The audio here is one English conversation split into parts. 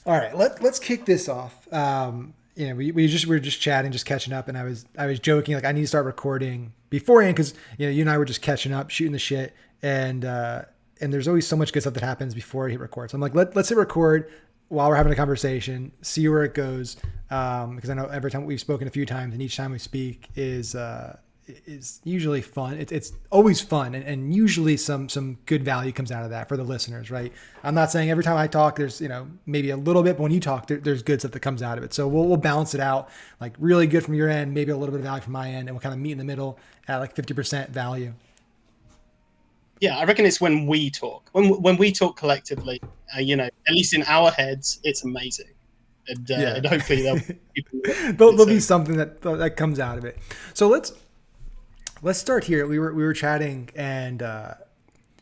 All right, let's kick this off. We were just chatting, just catching up, and I was joking like I need to start recording beforehand because you and I were just catching up, shooting the shit, and there's always so much good stuff that happens before I hit record. So I'm like, let's hit record while we're having a conversation, see where it goes, because I know every time we've spoken a few times, and each time we speak is usually fun. It's always fun, and usually some good value comes out of that for the listeners, right? I'm not saying every time I talk, there's maybe a little bit, but when you talk, there's good stuff that comes out of it. So we'll balance it out, like really good from your end, maybe a little bit of value from my end, and we'll kind of meet in the middle at like 50% value. Yeah, I reckon it's when we talk, when we talk collectively, at least in our heads, it's amazing, and hopefully there'll be something that comes out of it. So let's start here. We were chatting, and I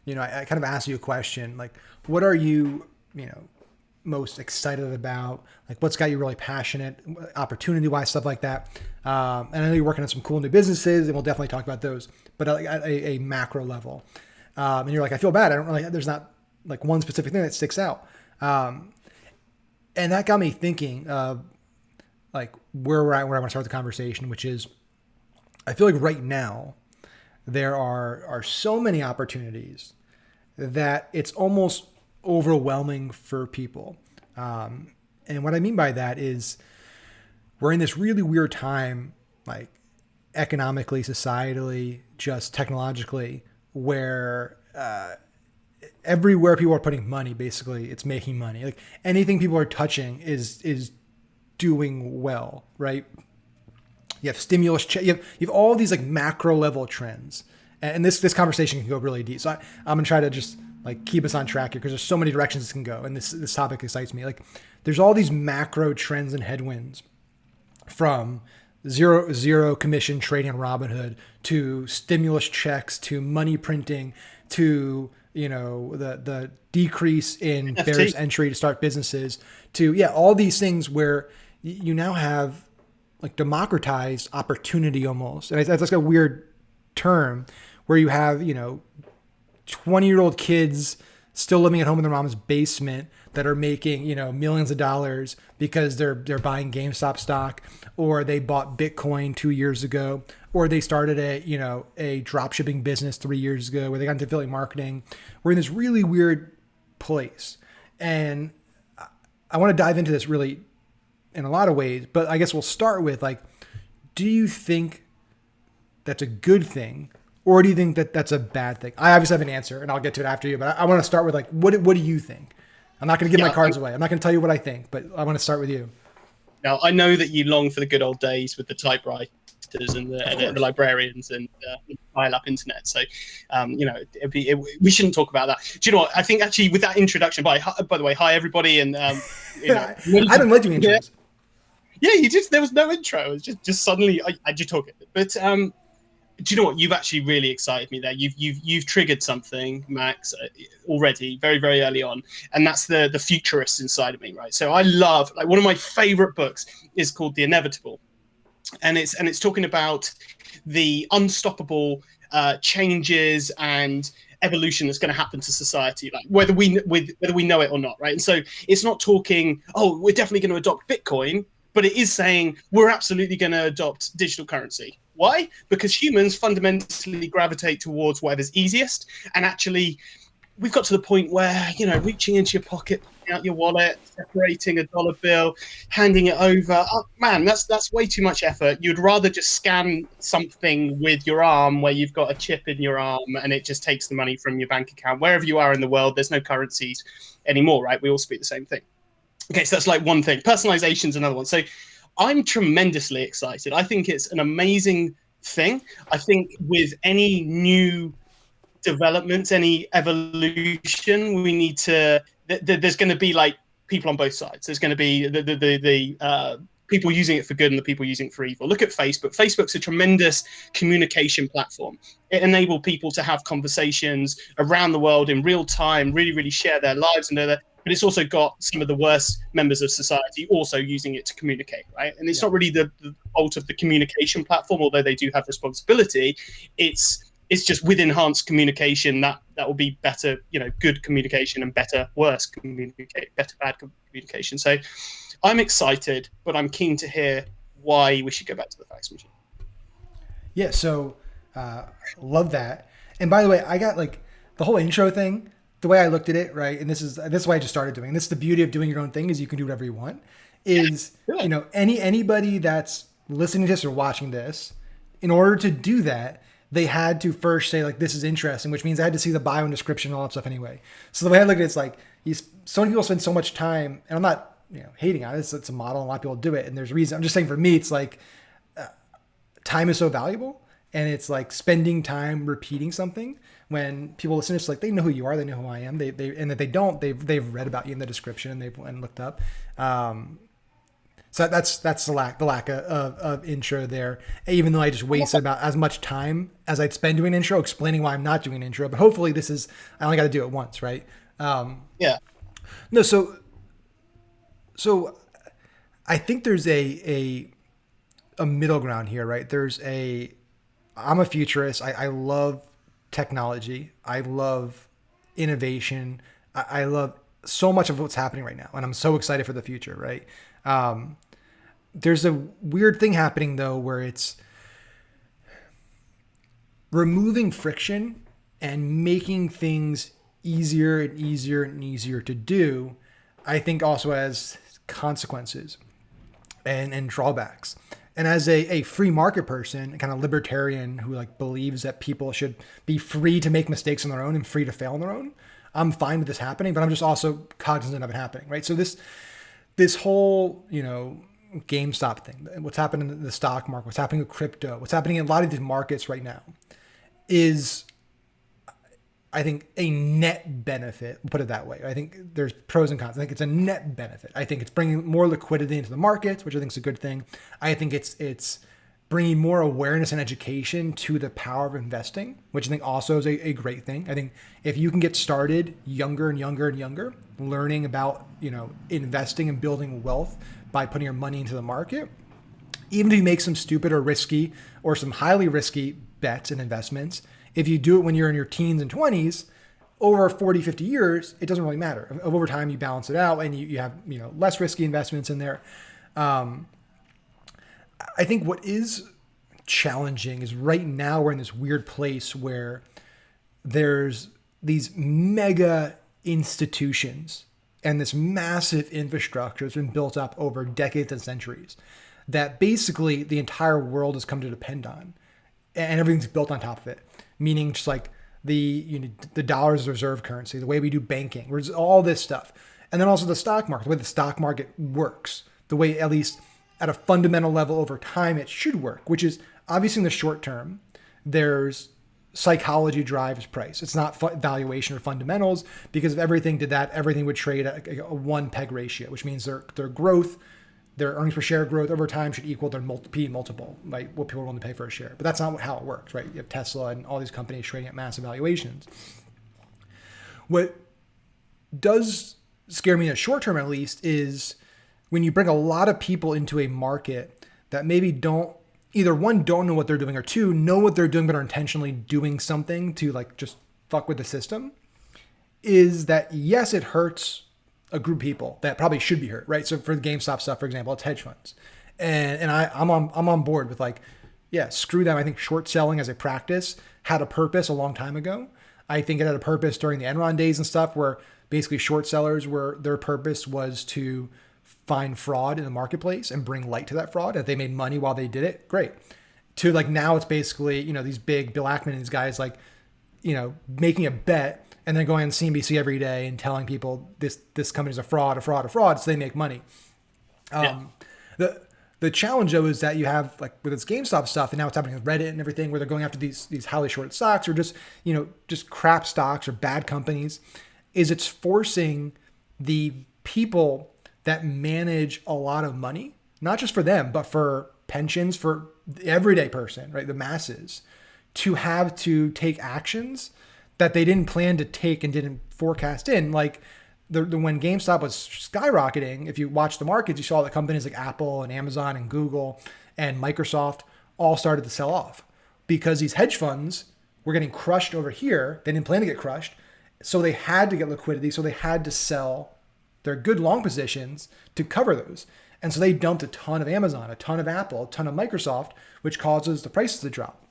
kind of asked you a question, like, what are you most excited about? Like, what's got you really passionate, opportunity wise, stuff like that. And I know you're working on some cool new businesses, and we'll definitely talk about those. But at a macro level, and you're like, I feel bad. I don't really. There's not like one specific thing that sticks out. And that got me thinking of like where we're at, where I want to start the conversation, which is, I feel like right now there are so many opportunities that it's almost overwhelming for people. And what I mean by that is we're in this really weird time, like economically, societally, just technologically, where everywhere people are putting money, basically it's making money. Like anything people are touching is doing well, right? You have stimulus, you have all these like macro level trends, and this conversation can go really deep. So I'm gonna try to just like keep us on track here because there's so many directions this can go, and this topic excites me. Like there's all these macro trends and headwinds, from zero commission trading on Robinhood to stimulus checks to money printing to the decrease in barriers entry to start businesses to all these things where you now have like democratized opportunity almost. And that's like a weird term where you have 20-year-old kids still living at home in their mom's basement that are making millions of dollars because they're buying GameStop stock, or they bought Bitcoin 2 years ago, or they started a dropshipping business 3 years ago, where they got into affiliate marketing. We're in this really weird place, and I want to dive into this really in a lot of ways, but I guess we'll start with like, do you think that's a good thing, or do you think that that's a bad thing? I obviously have an answer, and I'll get to it after you, but I want to start with like, what do you think? I'm not going to give my cards away. I'm not going to tell you what I think, but I want to start with you. Now, I know that you long for the good old days with the typewriters and the librarians and dial-up internet. So, we shouldn't talk about that. Do you know what? I think actually with that introduction, by the way, hi everybody, and I didn't let you intros. Yeah, you just, there was no intro. It was just suddenly I did talk it. But do you know what? You've actually really excited me there. You've triggered something, Max, already very, very early on, and that's the futurist inside of me, right? So I love, like, one of my favorite books is called The Inevitable, and it's talking about the unstoppable changes and evolution that's going to happen to society, like whether we know it or not, right? And so it's not talking, oh, we're definitely going to adopt Bitcoin, but it is saying we're absolutely going to adopt digital currency. Why? Because humans fundamentally gravitate towards whatever's easiest. And actually, we've got to the point where, reaching into your pocket, pulling out your wallet, separating a dollar bill, handing it over. Oh, man, that's way too much effort. You'd rather just scan something with your arm where you've got a chip in your arm and it just takes the money from your bank account. Wherever you are in the world, there's no currencies anymore, right? We all speak the same thing. Okay, so that's like one thing. Personalization is another one. So I'm tremendously excited. I think it's an amazing thing. I think with any new developments, any evolution, we need to, there's going to be like people on both sides. There's going to be the people using it for good and the people using it for evil. Look at Facebook. Facebook's a tremendous communication platform. It enabled people to have conversations around the world in real time, really, really share their lives and but it's also got some of the worst members of society also using it to communicate, right? And it's not really the fault of the communication platform, although they do have responsibility. It's just with enhanced communication, that that will be better, good communication and better, worse better, bad communication. So I'm excited, but I'm keen to hear why we should go back to the fax machine. Yeah. So, love that. And by the way, I got like the whole intro thing, the way I looked at it, right? And this is why I just started doing. This is the beauty of doing your own thing, is you can do whatever you want. Is, anybody that's listening to this or watching this, in order to do that, they had to first say like, this is interesting, which means I had to see the bio and description and all that stuff anyway. So the way I look at it, it's like, so many people spend so much time, and I'm not hating on it. It's a model, and a lot of people do it, and there's a reason. I'm just saying, for me, it's like time is so valuable, and it's like spending time repeating something. When people listen, it's like they know who you are, they know who I am. They and if they don't, they've read about you in the description, and they've went and looked up. So that's the lack of intro there. Even though I just wasted about as much time as I'd spend doing an intro, explaining why I'm not doing an intro. But hopefully I only got to do it once, right? Yeah. No, so I think there's a middle ground here, right? I'm a futurist. I love technology. I love innovation. I love so much of what's happening right now, and I'm so excited for the future, right? There's a weird thing happening though, where it's removing friction and making things easier and easier and easier to do. I think also has consequences and drawbacks. And as a free market person, kind of libertarian who like believes that people should be free to make mistakes on their own and free to fail on their own, I'm fine with this happening, but I'm just also cognizant of it happening, right? So this whole, GameStop thing, what's happening in the stock market, what's happening with crypto, what's happening in a lot of these markets right now is, I think, a net benefit. We'll put it that way. I think there's pros and cons. I think it's a net benefit. I think it's bringing more liquidity into the markets, which I think is a good thing. I think it's bringing more awareness and education to the power of investing, which I think also is a great thing. I think if you can get started younger and younger and younger, learning about, investing and building wealth by putting your money into the market, even if you make some stupid or risky or some highly risky bets and investments, if you do it when you're in your teens and 20s, over 40, 50 years, it doesn't really matter. Over time, you balance it out and you have, less risky investments in there. I think what is challenging is right now we're in this weird place where there's these mega institutions and this massive infrastructure that's been built up over decades and centuries that basically the entire world has come to depend on, and everything's built on top of it. Meaning just like the dollar as reserve currency, the way we do banking, where's all this stuff. And then also the stock market, the way the stock market works, the way, at least at a fundamental level over time, it should work, which is obviously in the short term, there's psychology drives price. It's not valuation or fundamentals, because if everything did that, everything would trade at a one peg ratio, which means their growth, their earnings per share growth over time should equal their P multiple, right? What people are willing to pay for a share. But that's not how it works, right? You have Tesla and all these companies trading at massive valuations. What does scare me in the short term, at least, is when you bring a lot of people into a market that maybe don't know what they're doing, or two, know what they're doing but are intentionally doing something to like just fuck with the system, is that yes, it hurts a group of people that probably should be hurt, right? So for the GameStop stuff, for example, it's hedge funds. And I'm on board with like, yeah, screw them. I think short selling as a practice had a purpose a long time ago. I think it had a purpose during the Enron days and stuff, where basically short sellers their purpose was to find fraud in the marketplace and bring light to that fraud. If they made money while they did it, great. To like now it's basically, these big Bill Ackman and these guys like, making a bet and then going on CNBC every day and telling people this company's a fraud, so they make money. The challenge though is that you have like with this GameStop stuff, and now it's happening with Reddit and everything, where they're going after these highly short stocks or just crap stocks or bad companies, is it's forcing the people that manage a lot of money, not just for them, but for pensions, for the everyday person, right? The masses, to have to take actions that they didn't plan to take and didn't forecast in. Like when GameStop was skyrocketing, if you watch the markets, you saw that companies like Apple and Amazon and Google and Microsoft all started to sell off because these hedge funds were getting crushed over here. They didn't plan to get crushed. So they had to get liquidity. So they had to sell their good long positions to cover those. And so they dumped a ton of Amazon, a ton of Apple, a ton of Microsoft, which causes the prices to drop.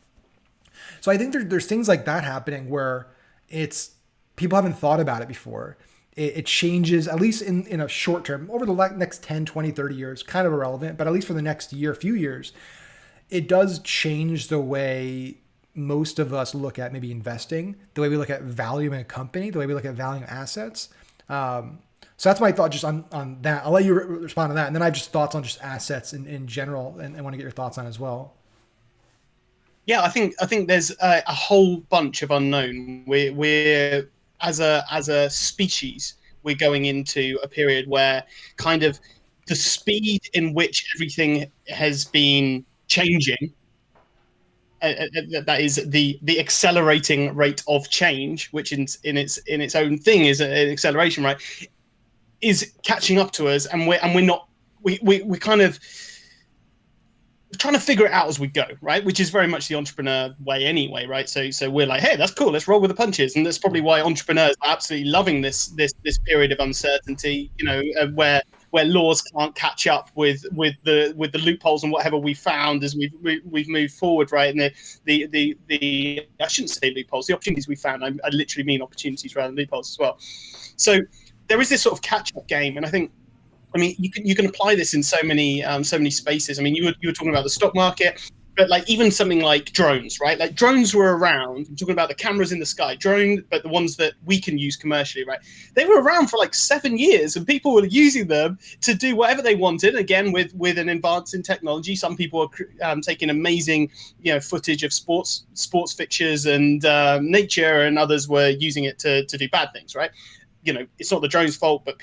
So I think there's things like that happening where it's people haven't thought about it before. It changes, at least in a short term, over the next 10, 20, 30 years, kind of irrelevant, but at least for the next year, few years, it does change the way most of us look at maybe investing, the way we look at valuing a company, the way we look at valuing assets. So that's my thought just on that. I'll let you respond to that. And then I have just thoughts on just assets in general, and I want to get your thoughts on as well. Yeah, I think there's a whole bunch of unknown. We're as a species, we're going into a period where kind of the speed in which everything has been changing, that is the accelerating rate of change, which in its own thing is an acceleration, right, is catching up to us, and we're kind of trying to figure it out as we go, right? Which is very much the entrepreneur way anyway, right? So we're like, hey, that's cool, let's roll with the punches. And that's probably why entrepreneurs are absolutely loving this period of uncertainty, where laws can't catch up with the loopholes and whatever we found as we've moved forward, right? And the I shouldn't say loopholes, the opportunities we found, I literally mean opportunities rather than loopholes as well. So there is this sort of catch-up game, and I mean, you can apply this in so many spaces. I mean, you were talking about the stock market, but like even something like drones, right? Like drones were around. I'm talking about the cameras in the sky, but the ones that we can use commercially, right? They were around for like 7 years, and people were using them to do whatever they wanted. Again, with an advance in technology, some people are taking amazing, footage of sports fixtures and nature, and others were using it to do bad things, right? It's not the drone's fault, but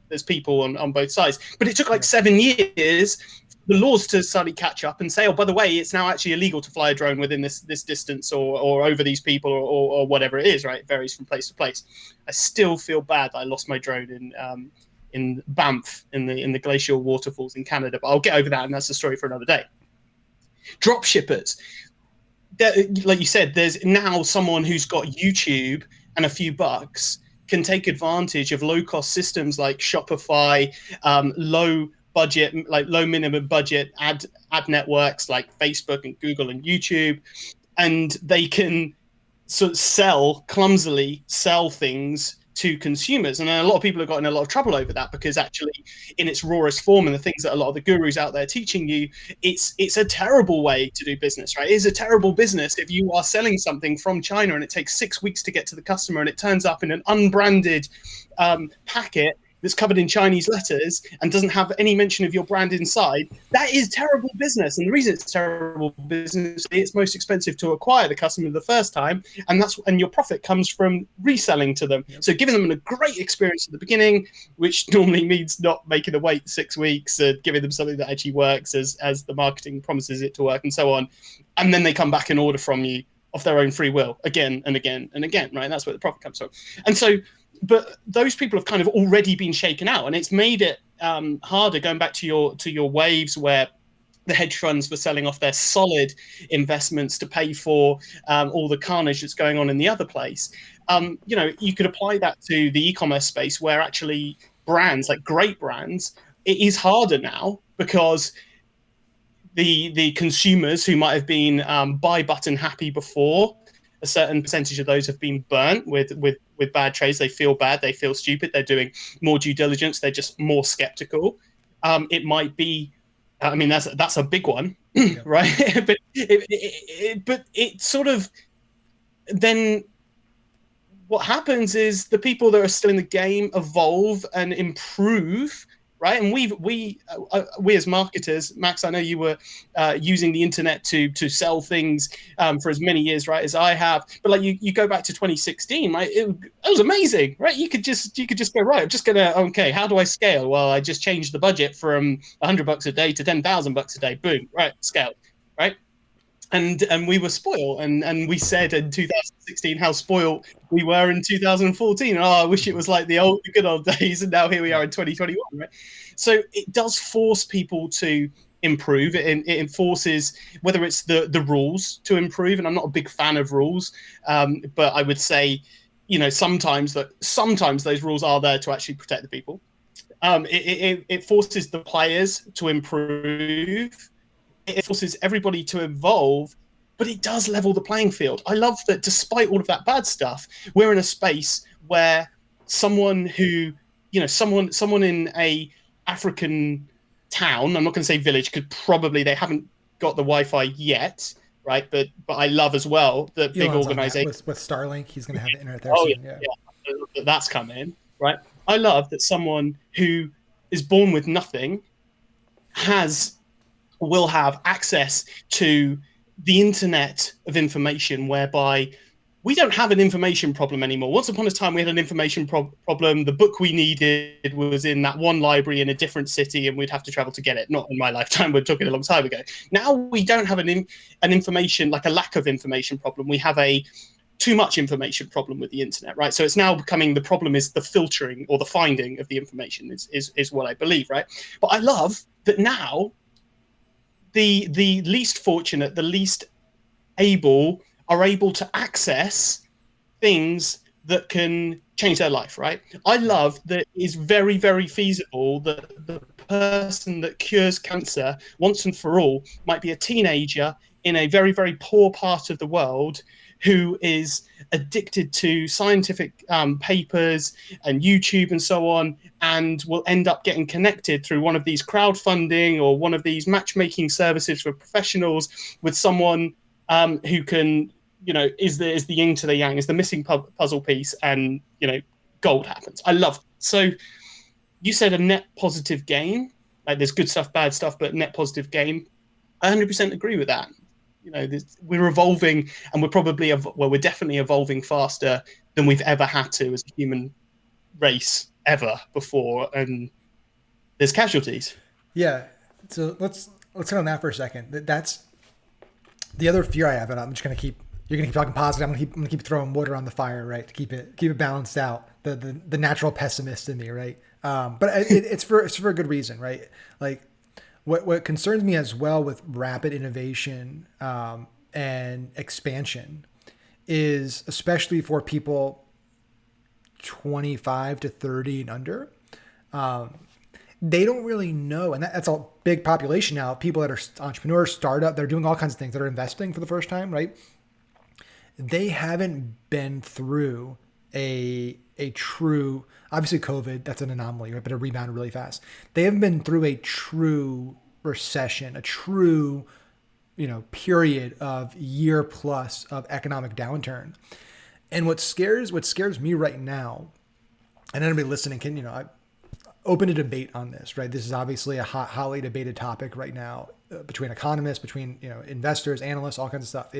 there's people on both sides. But it took like 7 years for the laws to suddenly catch up and say, oh, by the way, it's now actually illegal to fly a drone within this distance or over these people or whatever it is, right? It varies from place to place. I still feel bad that I lost my drone in Banff in the glacial waterfalls in Canada, but I'll get over that, and that's a story for another day. Drop shippers. Like you said, there's now someone who's got YouTube and a few bucks can take advantage of low-cost systems like Shopify, low minimum budget ad networks like Facebook and Google and YouTube, and they can sort of clumsily sell things to consumers. And a lot of people have gotten a lot of trouble over that, because actually in its rawest form, and the things that a lot of the gurus out there teaching you, it's a terrible way to do business, right? It is a terrible business if you are selling something from China and it takes 6 weeks to get to the customer, and it turns up in an unbranded packet that's covered in Chinese letters and doesn't have any mention of your brand inside. That is terrible business. And the reason it's terrible business, it's most expensive to acquire the customer the first time, and your profit comes from reselling to them. Yep. So giving them a great experience at the beginning, which normally means not making them wait 6 weeks, and giving them something that actually works as the marketing promises it to work, and so on. And then they come back and order from you of their own free will again and again and again, right? And that's where the profit comes from. And so, but those people have kind of already been shaken out, and it's made it harder. Going back to your waves, where the hedge funds were selling off their solid investments to pay for all the carnage that's going on in the other place. You could apply that to the e-commerce space, where actually brands, like great brands, it is harder now, because the consumers who might have been buy button happy before, a certain percentage of those have been burnt with bad trades. They feel bad. They feel stupid. They're doing more due diligence. They're just more skeptical. It might be, I mean, that's a big one, right? but it sort of, then what happens is the people that are still in the game evolve and improve, right? And we as marketers, Max, I know you were using the internet to sell things for as many years, right, as I have. But like you go back to 2016, right? It was amazing, right? You could just go, right, I'm just gonna, okay, how do I scale? Well, I just changed the budget from $100 a day to $10,000 a day. Boom, right, scale, right? And we were spoiled, and we said in 2016 how spoiled we were in 2014. Oh, I wish it was like the good old days, and now here we are in 2021, right? So it does force people to improve. It enforces, whether it's the rules to improve, and I'm not a big fan of rules, but I would say, sometimes those rules are there to actually protect the people. It forces the players to improve. It forces everybody to evolve, but it does level the playing field. I love that despite all of that bad stuff, we're in a space where someone who, someone in a African town, I'm not going to say village, because probably they haven't got the Wi-Fi yet, right? But I love as well the big organization with Starlink. He's going to have the internet there oh soon. yeah, that's come in, right? I love that someone who is born with nothing will have access to the internet of information, whereby we don't have an information problem anymore. Once upon a time, we had an information problem. The book we needed was in that one library in a different city, and we'd have to travel to get it. Not in my lifetime, we're talking a long time ago. Now we don't have an information, like a lack of information problem. We have a too much information problem with the internet, right? So it's now becoming, the problem is the filtering or the finding of the information is what I believe, right? But I love that now the least fortunate, the least able are able to access things that can change their life, right? I love that it is very, very feasible that the person that cures cancer once and for all might be a teenager in a very, very poor part of the world who is addicted to scientific papers and YouTube and so on, and will end up getting connected through one of these crowdfunding or one of these matchmaking services for professionals with someone who can, is the yin to the yang, is the missing puzzle piece, and, gold happens. I love it. So you said a net positive gain, like there's good stuff, bad stuff, but net positive gain. I 100% agree with that. We're evolving, and we're definitely evolving faster than we've ever had to as a human race ever before, and there's casualties. Yeah. So let's hit on that for a second. That's the other fear I have, and you're gonna keep talking positive. I'm gonna keep throwing water on the fire, right, to keep it balanced out. The natural pessimist in me, right? But it's for a good reason, right? Like what concerns me as well with rapid innovation and expansion is, especially for people 25 to 30 and under, they don't really know. And that's a big population now. People that are entrepreneurs, startup, they're doing all kinds of things, that are investing for the first time, right? They haven't been through a true, obviously COVID, that's an anomaly, right? But it rebounded really fast. They haven't been through a true recession, a true, period of year plus of economic downturn. And what scares me right now, and anybody listening can, I open a debate on this, right? This is obviously a hotly debated topic right now between economists, between, investors, analysts, all kinds of stuff.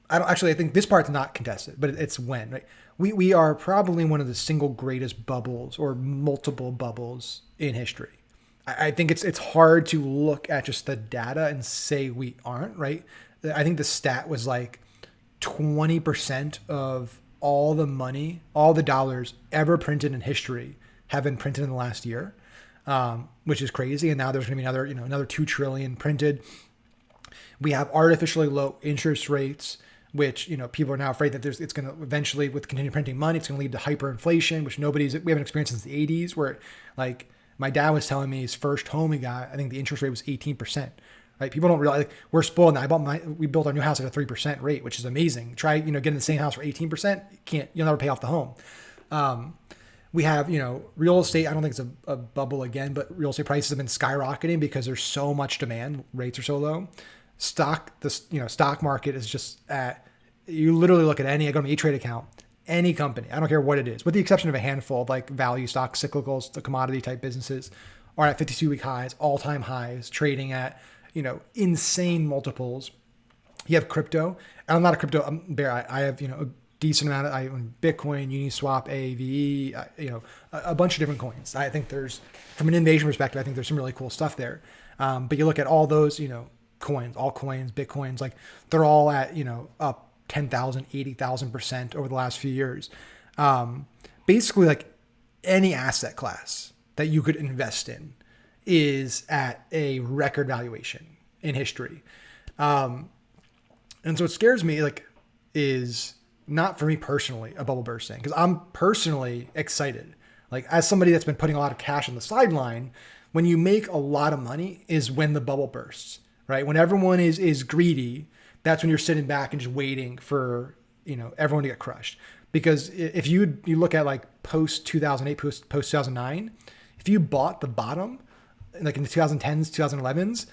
I think this part's not contested, but it's when, right? We are probably one of the single greatest bubbles or multiple bubbles in history. I think it's hard to look at just the data and say we aren't, right? I think the stat was like 20% of all the money, all the dollars ever printed in history have been printed in the last year, which is crazy. And now there's going to be another 2 trillion printed. We have artificially low interest rates, which, people are now afraid that it's going to eventually, with continued printing money, it's going to lead to hyperinflation, which we haven't experienced since the 80s, where, like, my dad was telling me his first home he got, I think the interest rate was 18%. Right? People don't realize, like, we're spoiled now. We built our new house at a 3% rate, which is amazing. Try, getting the same house for 18%. You'll never pay off the home. We have, real estate. I don't think it's a bubble again, but real estate prices have been skyrocketing because there's so much demand. Rates are so low. Stock market is just you literally look at I go to my E-Trade account, any company, I don't care what it is, with the exception of a handful of like value stocks, cyclicals, the commodity type businesses, are at 52-week highs, all-time highs, trading at, insane multiples. You have crypto, and I'm not a crypto bear. I have, a decent amount of, I own Bitcoin, Uniswap, AVE, a bunch of different coins. I think from an innovation perspective, I think there's some really cool stuff there. But you look at all those, coins, altcoins, Bitcoins, like they're all at, up 10,000, 80,000% over the last few years. Basically, like any asset class that you could invest in is at a record valuation in history. And so what scares me, like, is not for me personally a bubble bursting, because I'm personally excited. Like, as somebody that's been putting a lot of cash on the sideline, when you make a lot of money is when the bubble bursts, right? When everyone is greedy, that's when you're sitting back and just waiting for, you know, everyone to get crushed. Because if you look at like post 2008, post 2009, if you bought the bottom, like in the 2010s, 2011s,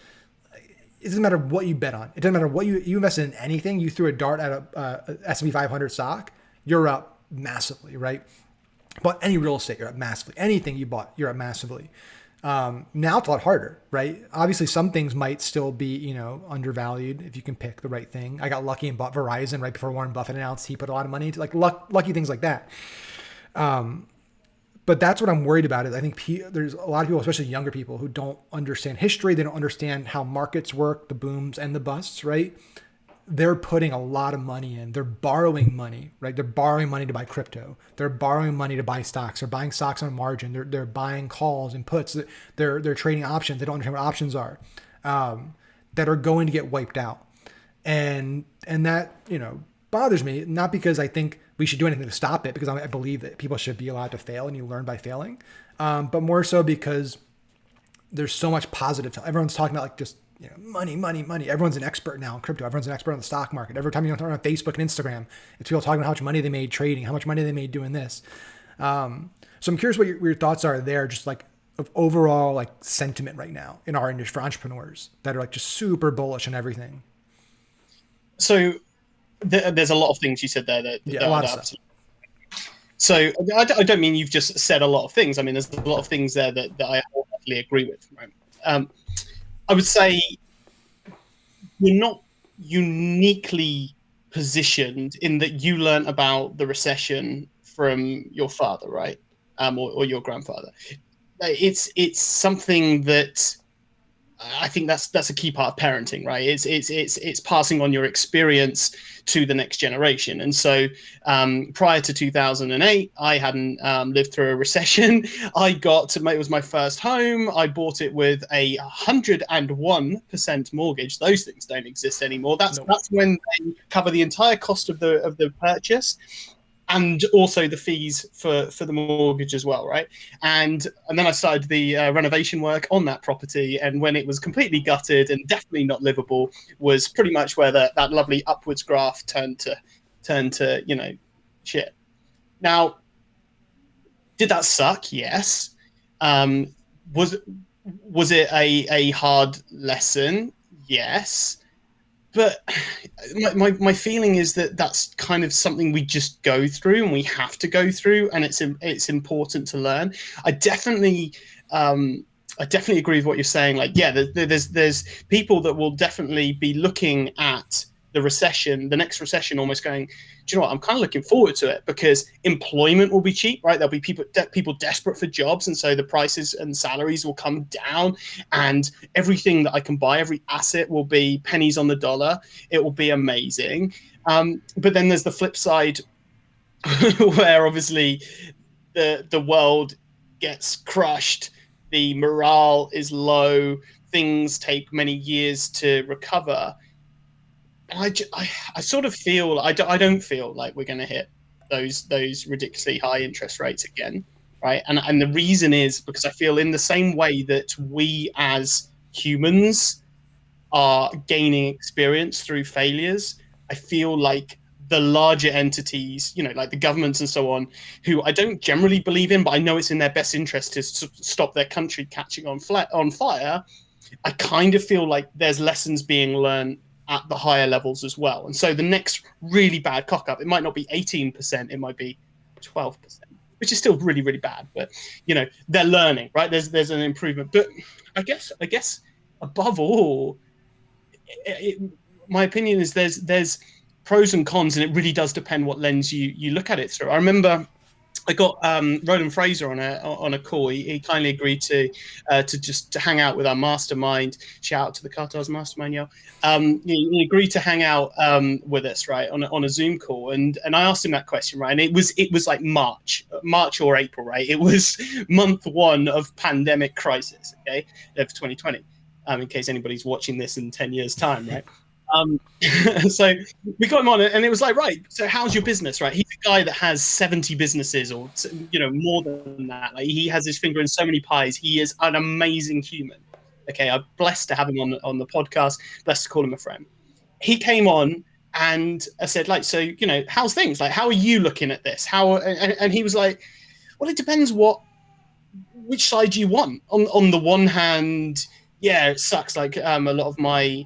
it doesn't matter what you bet on. It doesn't matter what you invested in anything. You threw a dart at a S&P 500 stock, you're up massively, right? But any real estate, you're up massively. Anything you bought, you're up massively. Now it's a lot harder, right? Obviously, some things might still be, you know, undervalued if you can pick the right thing. I got lucky and bought Verizon right before Warren Buffett announced he put a lot of money into, like, lucky things like that. But that's what I'm worried about. Is I think there's a lot of people, especially younger people, who don't understand history. They don't understand how markets work, the booms and the busts, right? They're putting a lot of money in. They're borrowing money, right? They're borrowing money to buy crypto. They're borrowing money to buy stocks. They're buying stocks on margin. They're buying calls and puts. They're trading options. They don't understand what options are, that are going to get wiped out. And that, you know, bothers me, not because I think we should do anything to stop it, because I believe that people should be allowed to fail and you learn by failing, but more so because there's so much positive. Everyone's talking about, like, just, you know, money. Everyone's an expert now in crypto. Everyone's an expert on the stock market. Every time you turn on Facebook and Instagram, it's people talking about how much money they made trading, how much money they made doing this. So I'm curious what your thoughts are there, just like of overall, like, sentiment right now in our industry for entrepreneurs that are, like, just super bullish on everything. So there's a lot of things you said there that a lot of stuff. So I don't mean you've just said a lot of things. I mean, there's a lot of things there that I wholeheartedly agree with. Right? I would say you're not uniquely positioned in that you learn about the recession from your father, right? Or your grandfather. It's something that I think that's a key part of parenting, right? It's passing on your experience to the next generation. And so prior to 2008, I hadn't lived through a recession. It was my first home. I bought it with a 101% mortgage. Those things don't exist anymore. That's when they cover the entire cost of the purchase, and also the fees for the mortgage as well, right? And then I started the renovation work on that property, and when it was completely gutted and definitely not livable, was pretty much where that lovely upwards graph turned to you know, shit. Now, did that suck? Yes. Was it a hard lesson? Yes. But my feeling is that that's kind of something we just go through, and we have to go through, and it's important to learn. I definitely agree with what you're saying. Like, yeah, there's people that will definitely be looking at the next recession, almost going, do you know what? I'm kind of looking forward to it, because employment will be cheap, right? There'll be people desperate for jobs, and so the prices and salaries will come down, and everything that I can buy, every asset will be pennies on the dollar. It will be amazing. But then there's the flip side, where obviously the world gets crushed, the morale is low, things take many years to recover. I sort of feel I don't feel like we're going to hit those ridiculously high interest rates again, right? And the reason is because I feel in the same way that we as humans are gaining experience through failures, I feel like the larger entities, you know, like the governments and so on, who I don't generally believe in, but I know it's in their best interest to stop their country catching on fire. I kind of feel like there's lessons being learned at the higher levels as well. And so the next really bad cock up, it might not be 18%, it might be 12%, which is still really, really bad. But, you know, they're learning, right? There's an improvement. But I guess above all, my opinion is there's pros and cons, and it really does depend what lens you look at it through. I remember I got Roland Fraser on a call. He kindly agreed to just to hang out with our mastermind. Shout out to the Cartels Mastermind, yo. He agreed to hang out with us, right, on a Zoom call, and I asked him that question, right, and it was like March or April, right? It was month one of pandemic crisis, okay, for 2020. In case anybody's watching this in 10 years' time, right? So we got him on it, and it was like, right, so how's your business, right? He's a guy that has 70 businesses, or more than that. Like, he has his finger in so many pies. He is an amazing human. Okay, I'm blessed to have him on the podcast, blessed to call him a friend. He came on, and I said, like, so how's things, like, how are you looking at this, and he was like, well, it depends which side you want. On the one hand, yeah, it sucks, like, a lot of my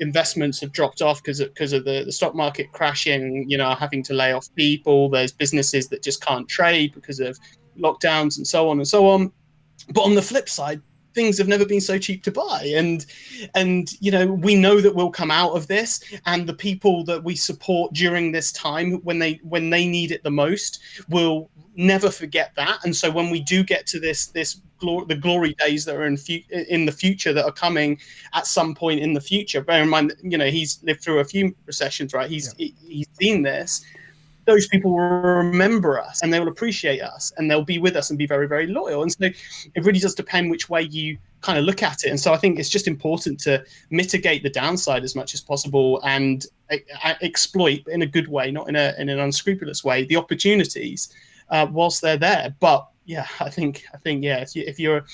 investments have dropped off because of the stock market crashing, having to lay off people. There's businesses that just can't trade because of lockdowns and so on and so on. But on the flip side, things have never been so cheap to buy, and we know that we'll come out of this, and the people that we support during this time, when they need it the most, will never forget that. And so when we do get to the glory days that are in the future, that are coming at some point in the future, bear in mind that, he's lived through a few recessions, right? He's seen this. Those people will remember us, and they will appreciate us, and they'll be with us and be very, very loyal. And so it really does depend which way you kind of look at it. And so I think it's just important to mitigate the downside as much as possible, and exploit in a good way, not in an unscrupulous way, the opportunities whilst they're there. But yeah, I think yeah, if you're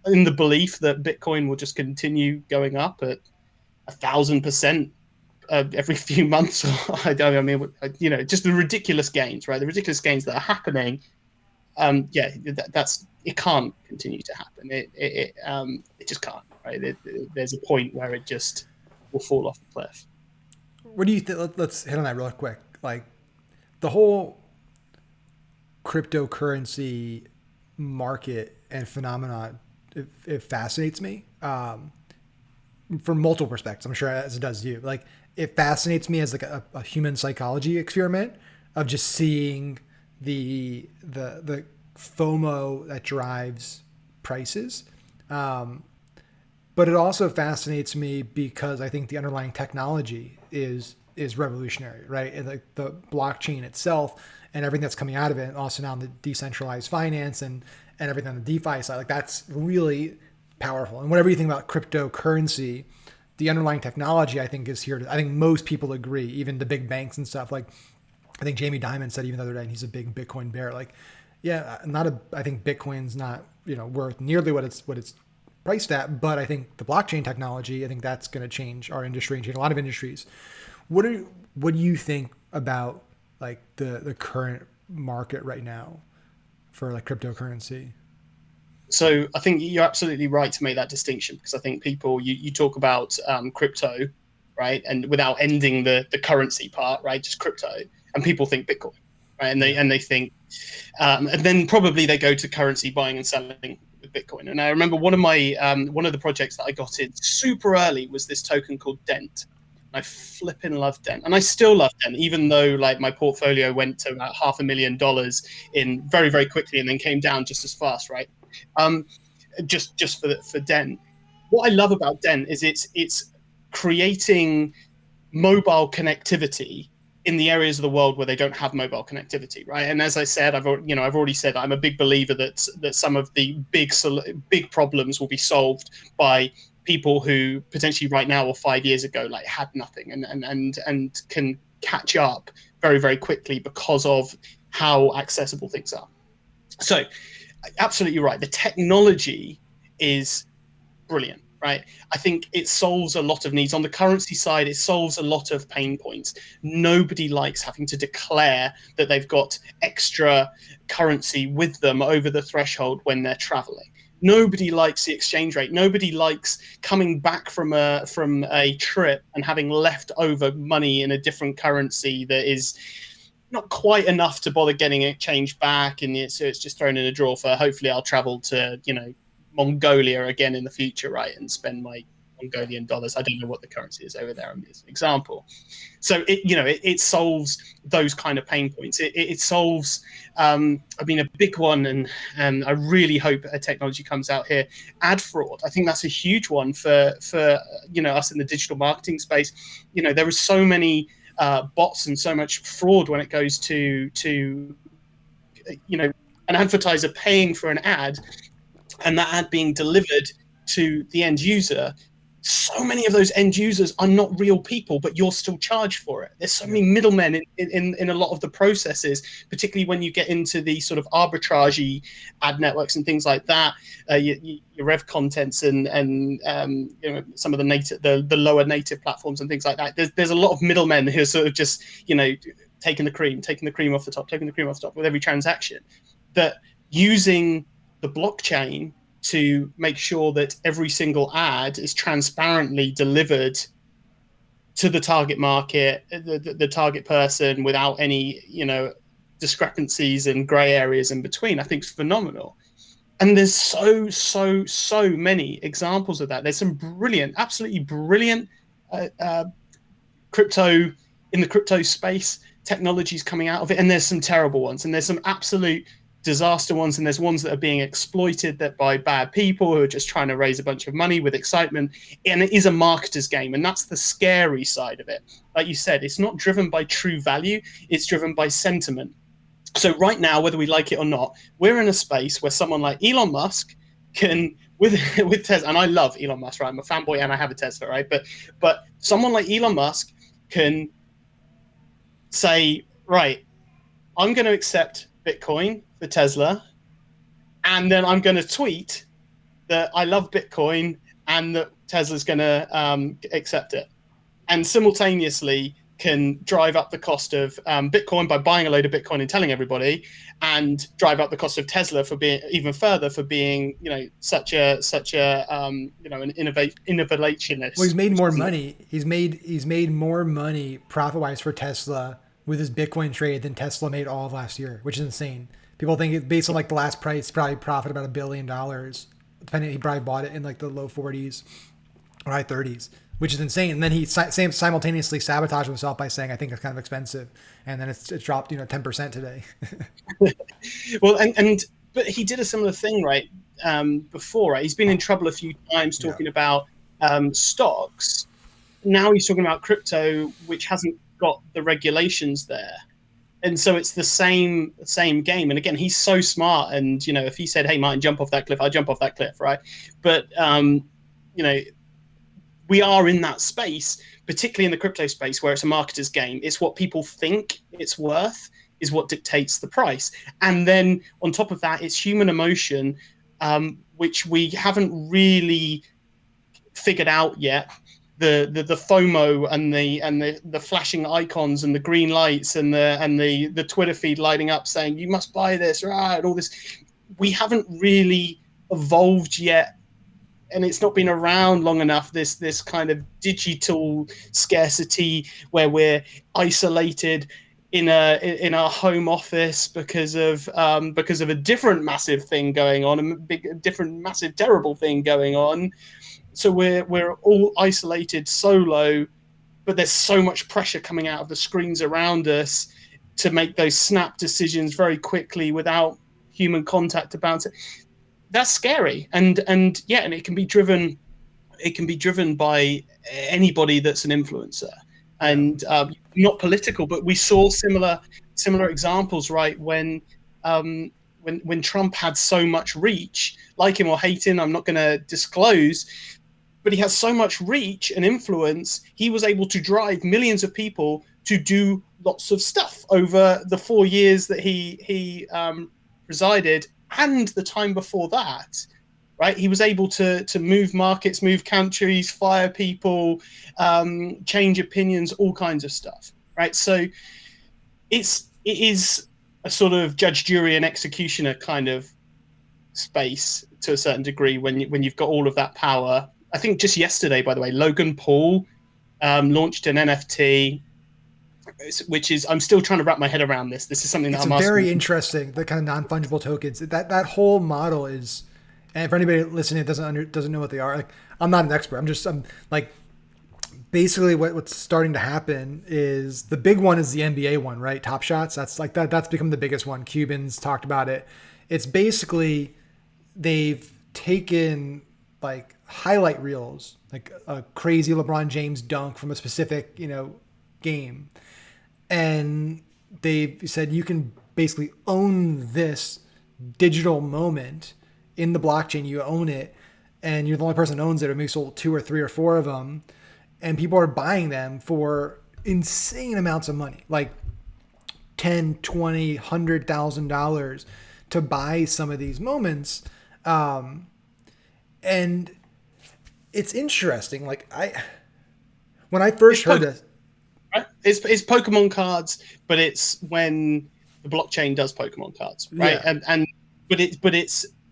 in the belief that Bitcoin will just continue going up at 1,000% every few months, just the ridiculous gains, right? The ridiculous gains that are happening. It can't continue to happen. It just can't, right? There's a point where it just will fall off the cliff. What do you think? Let's hit on that real quick. Like, the whole cryptocurrency market and phenomenon, it fascinates me from multiple perspectives. I'm sure as it does you. Like, it fascinates me as like a human psychology experiment of just seeing the FOMO that drives prices. But it also fascinates me because I think the underlying technology is revolutionary, right? And like the blockchain itself and everything that's coming out of it, and also now the decentralized finance and everything on the DeFi side, like, that's really powerful. And whatever you think about cryptocurrency, the underlying technology, I think, is here. I think most people agree, even the big banks and stuff. Like, I think Jamie Dimon said even the other day, and he's a big Bitcoin bear. Like, yeah, I think Bitcoin's not worth nearly what it's priced at, but I think the blockchain technology, I think that's going to change our industry and change a lot of industries. What do you think about like the current market right now for like cryptocurrency? So I think you're absolutely right to make that distinction, because I think people, you talk about crypto, right, and without ending the currency part, right, just crypto, and people think Bitcoin, right, and they think, and then probably they go to currency buying and selling with Bitcoin. And I remember one of the projects that I got in super early was this token called Dent. I flipping love Dent, and I still love Dent, even though like my portfolio went to about $500,000 in very, very quickly, and then came down just as fast, right? Just for Dent. What I love about Dent is it's creating mobile connectivity in the areas of the world where they don't have mobile connectivity, right? And as I said, I've already said I'm a big believer that some of the big problems will be solved by people who potentially right now or 5 years ago like had nothing and can catch up very, very quickly because of how accessible things are. So absolutely right. The technology is brilliant, right? I think it solves a lot of needs. On the currency side, it solves a lot of pain points. Nobody likes having to declare that they've got extra currency with them over the threshold when they're traveling. Nobody likes the exchange rate. Nobody likes coming back from a trip and having left over money in a different currency that is not quite enough to bother getting it changed back, and so it's just thrown in a drawer for hopefully I'll travel to Mongolia again in the future, right, and spend my Mongolian dollars. I don't know what the currency is over there. As an example, so it solves those kind of pain points. It solves, I mean, a big one, and I really hope a technology comes out here. Ad fraud. I think that's a huge one for us in the digital marketing space. There are so many bots and so much fraud when it goes to an advertiser paying for an ad and that ad being delivered to the end user. So many of those end users are not real people, but you're still charged for it. There's so many middlemen in a lot of the processes, particularly when you get into the sort of arbitrage ad networks and things like that. Your rev contents and some of the lower native platforms and things like that. There's a lot of middlemen who are sort of just taking the cream off the top with every transaction. That using the blockchain to make sure that every single ad is transparently delivered to the target market, the target person, without any discrepancies and gray areas in between, I think is phenomenal. And there's so many examples of that. There's some absolutely brilliant crypto in the crypto space technologies coming out of it, and there's some terrible ones, and there's some absolute disaster ones, and there's ones that are being exploited by bad people who are just trying to raise a bunch of money with excitement. And it is a marketer's game, and that's the scary side of it. Like you said, it's not driven by true value, it's driven by sentiment. So right now, whether we like it or not, we're in a space where someone like Elon Musk can, with Tesla, and I love Elon Musk, right? I'm a fanboy and I have a Tesla, right? But someone like Elon Musk can say, right, I'm going to accept Bitcoin for Tesla, and then I'm going to tweet that I love Bitcoin and that Tesla's going to accept it, and simultaneously can drive up the cost of Bitcoin by buying a load of Bitcoin and telling everybody, and drive up the cost of Tesla for being even further for being such a an innovationist. Well, he's made more money. He's made more money profit wise for Tesla with his Bitcoin trade than Tesla made all of last year, which is insane. People think it's based on like the last price, probably profit about $1 billion. Depending, he probably bought it in like the low 40s or high 30s, which is insane. And then he simultaneously sabotaged himself by saying, "I think it's kind of expensive," and then it's dropped 10% today. Well, but he did a similar thing, right? Before, right? He's been in trouble a few times talking about stocks. Now he's talking about crypto, which hasn't got the regulations there. And so it's the same game. And again, he's so smart. And, if he said, "Hey, Martyn, jump off that cliff," I'd jump off that cliff, right? But, we are in that space, particularly in the crypto space, where it's a marketer's game. It's what people think it's worth is what dictates the price. And then on top of that, it's human emotion, which we haven't really figured out yet. The FOMO and the flashing icons and the green lights and the Twitter feed lighting up saying you must buy this, right? And all this, we haven't really evolved yet, and it's not been around long enough. This kind of digital scarcity where we're isolated in our home office because of a different massive thing going on, different massive terrible thing going on. So we're all isolated, solo, but there's so much pressure coming out of the screens around us to make those snap decisions very quickly without human contact to bounce it. That's scary, and it can be driven by anybody that's an influencer, and not political. But we saw similar examples, right? When Trump had so much reach, like him or hate him, I'm not going to disclose. But he has so much reach and influence, he was able to drive millions of people to do lots of stuff over the 4 years that he presided, and the time before that, right? He was able to move markets, move countries, fire people, change opinions, all kinds of stuff, right? So it is a sort of judge, jury, and executioner kind of space to a certain degree when you've got all of that power. I think just yesterday, by the way, Logan Paul launched an NFT, which is, I'm still trying to wrap my head around this. This is something that it's very interesting. The kind of non-fungible tokens. That whole model is And for anybody listening that doesn't know what they are, like I'm not an expert. I'm like basically what's starting to happen is the big one is the NBA one, right? Top Shots. That's become the biggest one. Cubans talked about it. It's basically they've taken like highlight reels, like a crazy LeBron James dunk from a specific, game. And they've said you can basically own this digital moment in the blockchain. You own it and you're the only person who owns it. Or maybe sold 2 or 3 or 4 of them. And people are buying them for insane amounts of money, like $10, $20, $100,000 to buy some of these moments. And it's interesting. Like when I first heard this, right? It's Pokemon cards, but it's when the blockchain does Pokemon cards, right? Yeah. But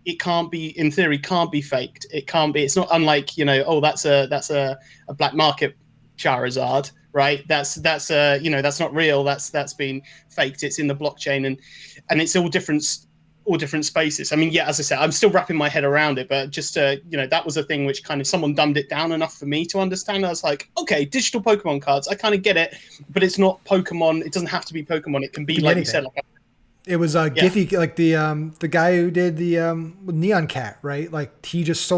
it can't be, in theory, can't be faked. It can't be. It's not unlike that's a black market Charizard, right? That's not real. That's been faked. It's in the blockchain, and it's all different spaces. I mean, yeah, as I said, I'm still wrapping my head around it, but just that was a thing which kind of someone dumbed it down enough for me to understand. I was like, okay, digital Pokemon cards, I kind of get it, but it's not Pokemon. It doesn't have to be Pokemon. It can be like anything. You said, like. It was Giphy, like the guy who did the Neon Cat, right? Like he just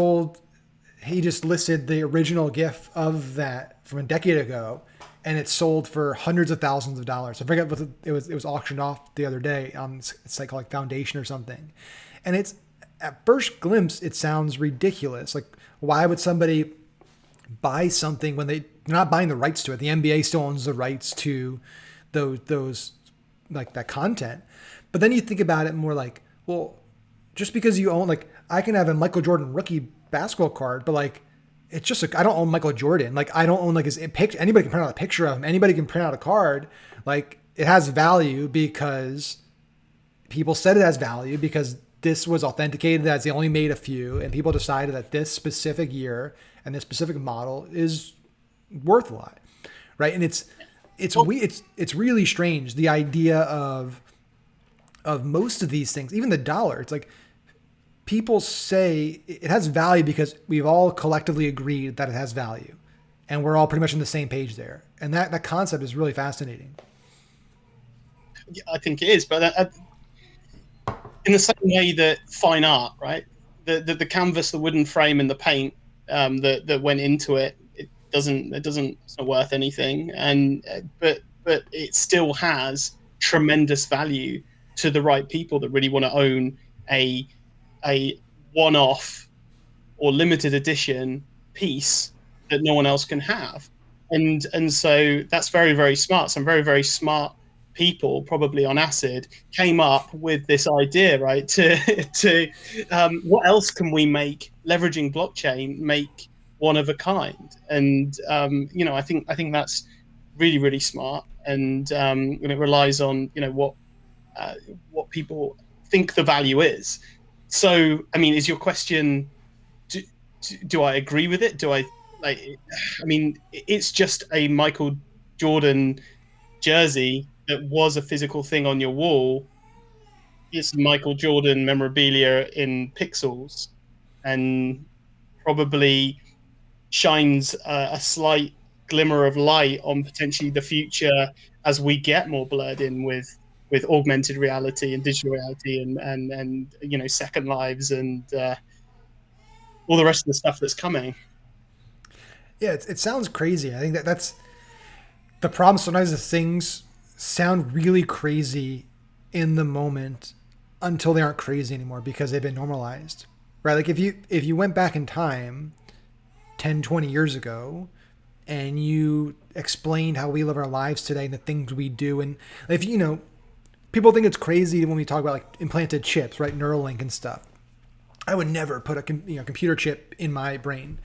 listed the original GIF of that from a decade ago, and it sold for hundreds of thousands of dollars. I forget what it was auctioned off the other day on a site called like Foundation or something. And it's at first glimpse, it sounds ridiculous. Like why would somebody buy something when they're not buying the rights to it? The NBA still owns the rights to those like that content. But then you think about it more like, well, just because you own, like, I can have a Michael Jordan rookie basketball card, but like, it's just like, I don't own Michael Jordan. Like, I don't own like his picture. Anybody can print out a picture of him. Anybody can print out a card. Like, it has value because people said it has value because this was authenticated as they only made a few, and people decided that this specific year and this specific model is worth a lot, right? And it's really strange, the idea of most of these things, even the dollar. It's like people say it has value because we've all collectively agreed that it has value, and we're all pretty much on the same page there. And that concept is really fascinating. Yeah, I think it is, but in the same way that fine art, right? The canvas, the wooden frame, and the paint that went into it, it's not worth anything, and but it still has tremendous value to the right people that really want to own a one-off or limited edition piece that no one else can have, and so that's very, very smart. Some very, very smart people, probably on acid, came up with this idea, right? To what else can we make, leveraging blockchain, make one of a kind? And I think that's really, really smart, and it relies on what people think the value is. So, I mean, is your question, do I agree with it? Do I like? I mean, it's just a Michael Jordan jersey that was a physical thing on your wall. It's Michael Jordan memorabilia in pixels, and probably shines a slight glimmer of light on potentially the future as we get more blurred in with augmented reality and digital reality and Second Lives and all the rest of the stuff that's coming. Yeah, it sounds crazy. I think that's the problem. Sometimes the things sound really crazy in the moment until they aren't crazy anymore because they've been normalized, right? Like if you went back in time 10, 20 years ago and you explained how we live our lives today and the things we do, and if people think it's crazy when we talk about like implanted chips, right? Neuralink and stuff. I would never put a computer chip in my brain,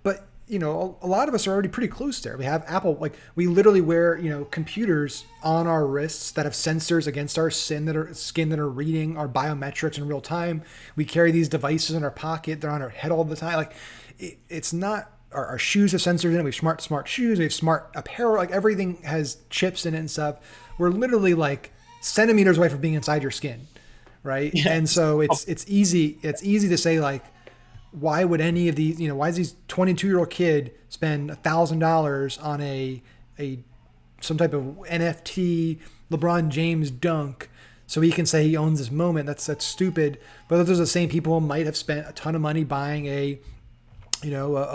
but a lot of us are already pretty close there. We have Apple, like we literally wear computers on our wrists that have sensors against our skin that are reading our biometrics in real time. We carry these devices in our pocket; they're on our head all the time. Like it's not. Our shoes have sensors in it. We have smart shoes. We have smart apparel. Like everything has chips in it and stuff. We're literally like centimeters away from being inside your skin, right? Yeah. And so it's easy to say like, why would any of these, why does these 22-year-old kid spend $1,000 on some type of NFT LeBron James dunk so he can say he owns this moment? That's stupid. But those are the same people who might have spent a ton of money buying a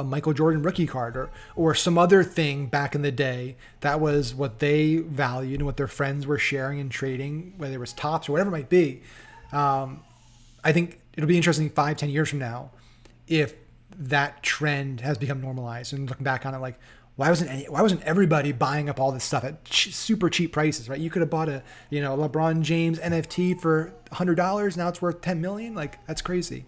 Michael Jordan rookie card or some other thing back in the day that was what they valued and what their friends were sharing and trading, whether it was tops or whatever it might be. I think it'll be interesting 5-10 years from now if that trend has become normalized and looking back on it, like, why wasn't everybody buying up all this stuff at super cheap prices, right? You could have bought a LeBron James NFT for $100. Now it's worth 10 million. Like, that's crazy.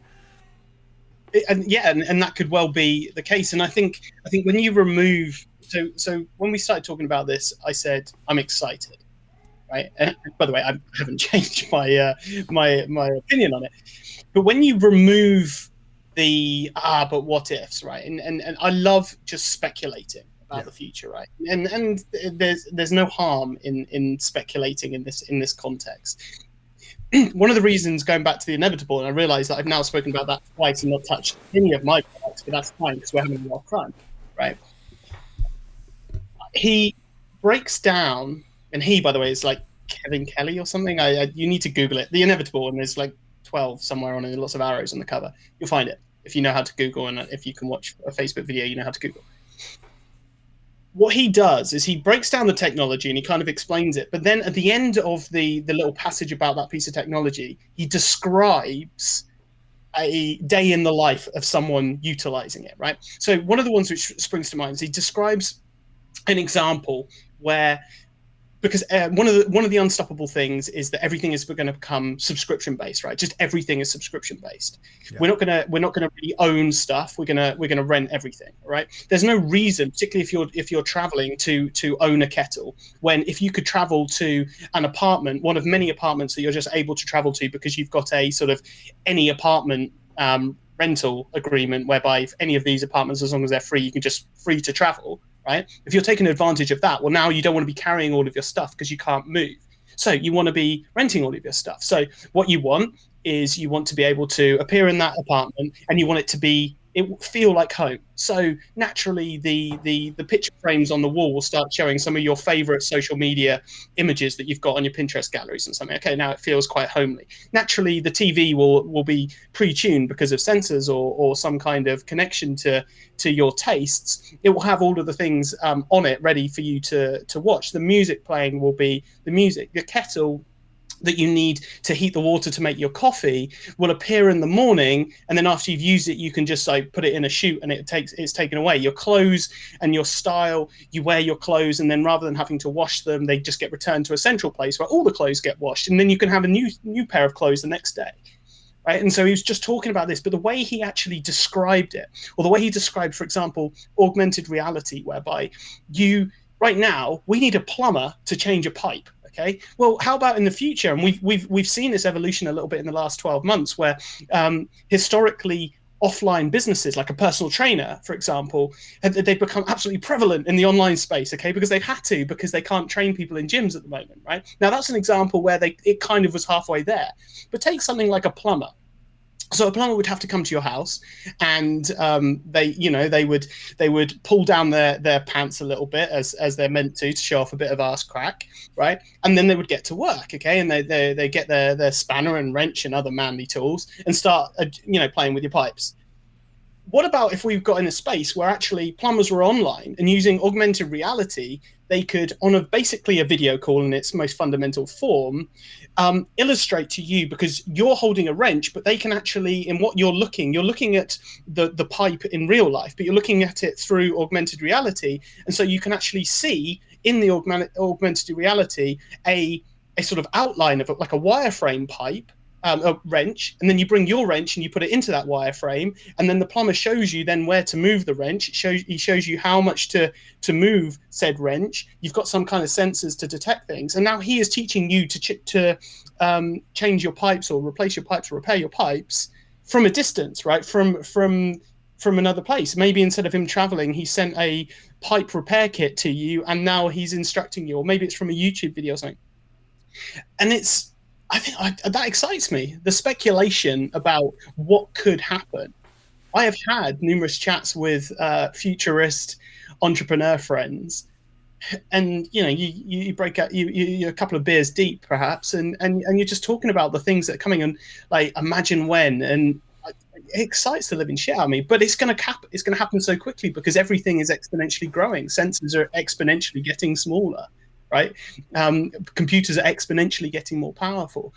And that could well be the case. And I think when you remove, so when we started talking about this, I said I'm excited, right? And by the way, I haven't changed my my opinion on it. But when you remove the but what ifs, right? And I love just speculating about the future, right? And there's no harm in speculating in this context. One of the reasons, going back to the inevitable, and I realize that I've now spoken about that twice and not touched any of my products, but that's fine because we're having a lot of fun, right? He breaks down, and he, by the way, is like Kevin Kelly or something. You need to Google it. The Inevitable, and there's like 12 somewhere on it, lots of arrows on the cover. You'll find it if you know how to Google, and if you can watch a Facebook video, you know how to Google. What he does is he breaks down the technology and he kind of explains it. But then at the end of the little passage about that piece of technology, he describes a day in the life of someone utilizing it, right? So one of the ones which springs to mind is he describes an example where, because one of the unstoppable things is that everything is going to become subscription based, right? Just everything is subscription based. Yeah. We're not gonna really own stuff. We're gonna rent everything, right? There's no reason, particularly if you're traveling, to own a kettle, when if you could travel to an apartment, one of many apartments that you're just able to travel to because you've got a sort of any apartment rental agreement whereby if any of these apartments, as long as they're free, you can just free to travel. Right? If you're taking advantage of that, well, now you don't want to be carrying all of your stuff because you can't move. So you want to be renting all of your stuff. So what you want is you want to be able to appear in that apartment and you want it will feel like home. So naturally the picture frames on the wall will start showing some of your favorite social media images that you've got on your Pinterest galleries and something. Okay, now it feels quite homely. Naturally, the TV will be pre-tuned because of sensors or some kind of connection to your tastes. It will have all of the things on it ready for you to watch. The music playing will be the music. The kettle that you need to heat the water to make your coffee will appear in the morning, and then after you've used it, you can just like put it in a chute and it's taken away. Your clothes and your style, you wear your clothes, and then rather than having to wash them, they just get returned to a central place where all the clothes get washed, and then you can have a new pair of clothes the next day. Right? And so he was just talking about this, but the way he actually described it, or the way he described, for example, augmented reality, whereby right now we need a plumber to change a pipe. Okay, well, how about in the future? And we've seen this evolution a little bit in the last 12 months, where historically offline businesses, like a personal trainer, for example, they've become absolutely prevalent in the online space. Okay, because they've had to, because they can't train people in gyms at the moment. Right now, that's an example where it kind of was halfway there. But take something like a plumber. So a plumber would have to come to your house, and they would pull down their pants a little bit as they're meant to show off a bit of arse crack, right? And then they would get to work, okay? And they get their spanner and wrench and other manly tools and start playing with your pipes. What about if we've got in a space where actually plumbers were online and using augmented reality, they could, on basically a video call in its most fundamental form, illustrate to you, because you're holding a wrench, but they can actually, in what you're looking at the pipe in real life, but you're looking at it through augmented reality. And so you can actually see in the augmented reality a sort of outline of it, like a wireframe pipe, a wrench, and then you bring your wrench and you put it into that wireframe, and then the plumber shows you then where to move the wrench. He shows you how much to move said wrench. You've got some kind of sensors to detect things, and now he is teaching you to change your pipes or replace your pipes or repair your pipes from a distance, right? From another place. Maybe instead of him traveling, he sent a pipe repair kit to you, and now he's instructing you, or maybe it's from a YouTube video or something. And I think that excites me. The speculation about what could happen I have had numerous chats with futurist entrepreneur friends, and you break out, you're a couple of beers deep perhaps, and you're just talking about the things that are coming, and like imagine when, and it excites the living shit out of me. But it's going to happen so quickly because everything is exponentially growing. Sensors are exponentially getting smaller, right? Computers are exponentially getting more powerful.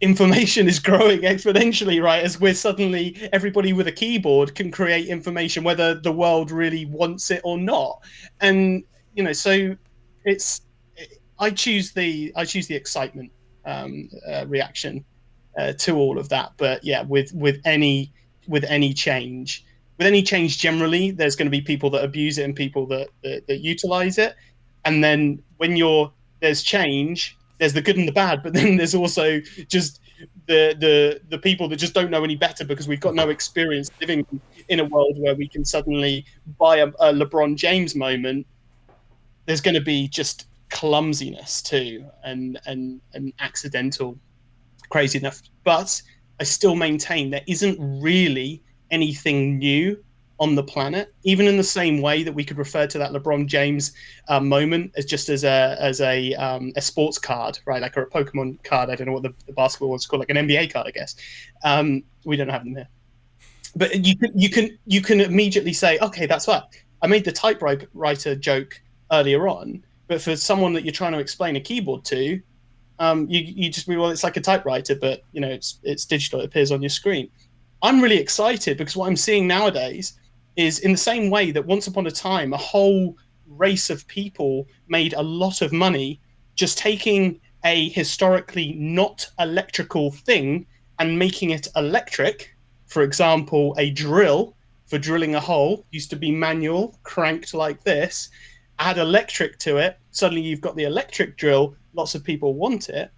Information is growing exponentially, right? As we're suddenly, everybody with a keyboard can create information, whether the world really wants it or not. And so it's I choose the excitement reaction to all of that. But yeah, with any change, generally, there's going to be people that abuse it and people that utilize it. And then when there's change, there's the good and the bad, but then there's also just the people that just don't know any better because we've got no experience living in a world where we can suddenly buy a LeBron James moment. There's going to be just clumsiness too, and accidental crazy enough. But I still maintain there isn't really anything new on the planet, even in the same way that we could refer to that LeBron James moment as just as a sports card, right? Like a Pokemon card. I don't know what the basketball was called, like an NBA card, I guess. We don't have them here, but you can immediately say, okay, that's what I made the typewriter joke earlier on, but for someone that you're trying to explain a keyboard to, you just be, well, it's like a typewriter, but it's digital. It appears on your screen. I'm really excited because what I'm seeing nowadays is in the same way that once upon a time, a whole race of people made a lot of money just taking a historically not electrical thing and making it electric. For example, a drill for drilling a hole used to be manual, cranked like this. Add electric to it, suddenly you've got the electric drill. Lots of people want it.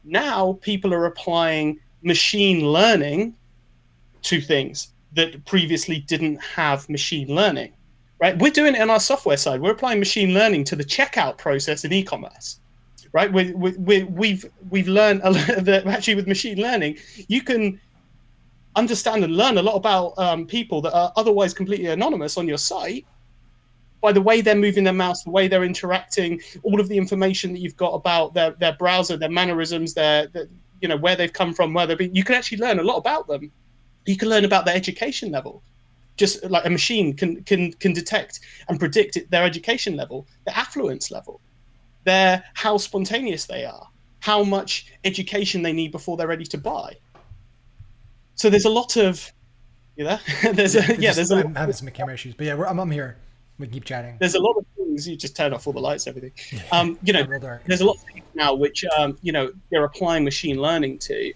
Now people are applying machine learning to things that previously didn't have machine learning, right? We're doing it on our software side. We're applying machine learning to the checkout process in e-commerce, right? We've learned that actually with machine learning, you can understand and learn a lot about people that are otherwise completely anonymous on your site by the way they're moving their mouse, the way they're interacting, all of the information that you've got about their browser, their mannerisms, their where they've come from, where they've been. You can actually learn a lot about them. You can learn about their education level, just like a machine can detect and predict their education level, their affluence level, how spontaneous they are, how much education they need before they're ready to buy. So there's a lot of, I'm having some camera issues, but yeah, I'm here. We can keep chatting. There's a lot of things. You just turn off all the lights, everything. There's a lot of things now which they're applying machine learning to,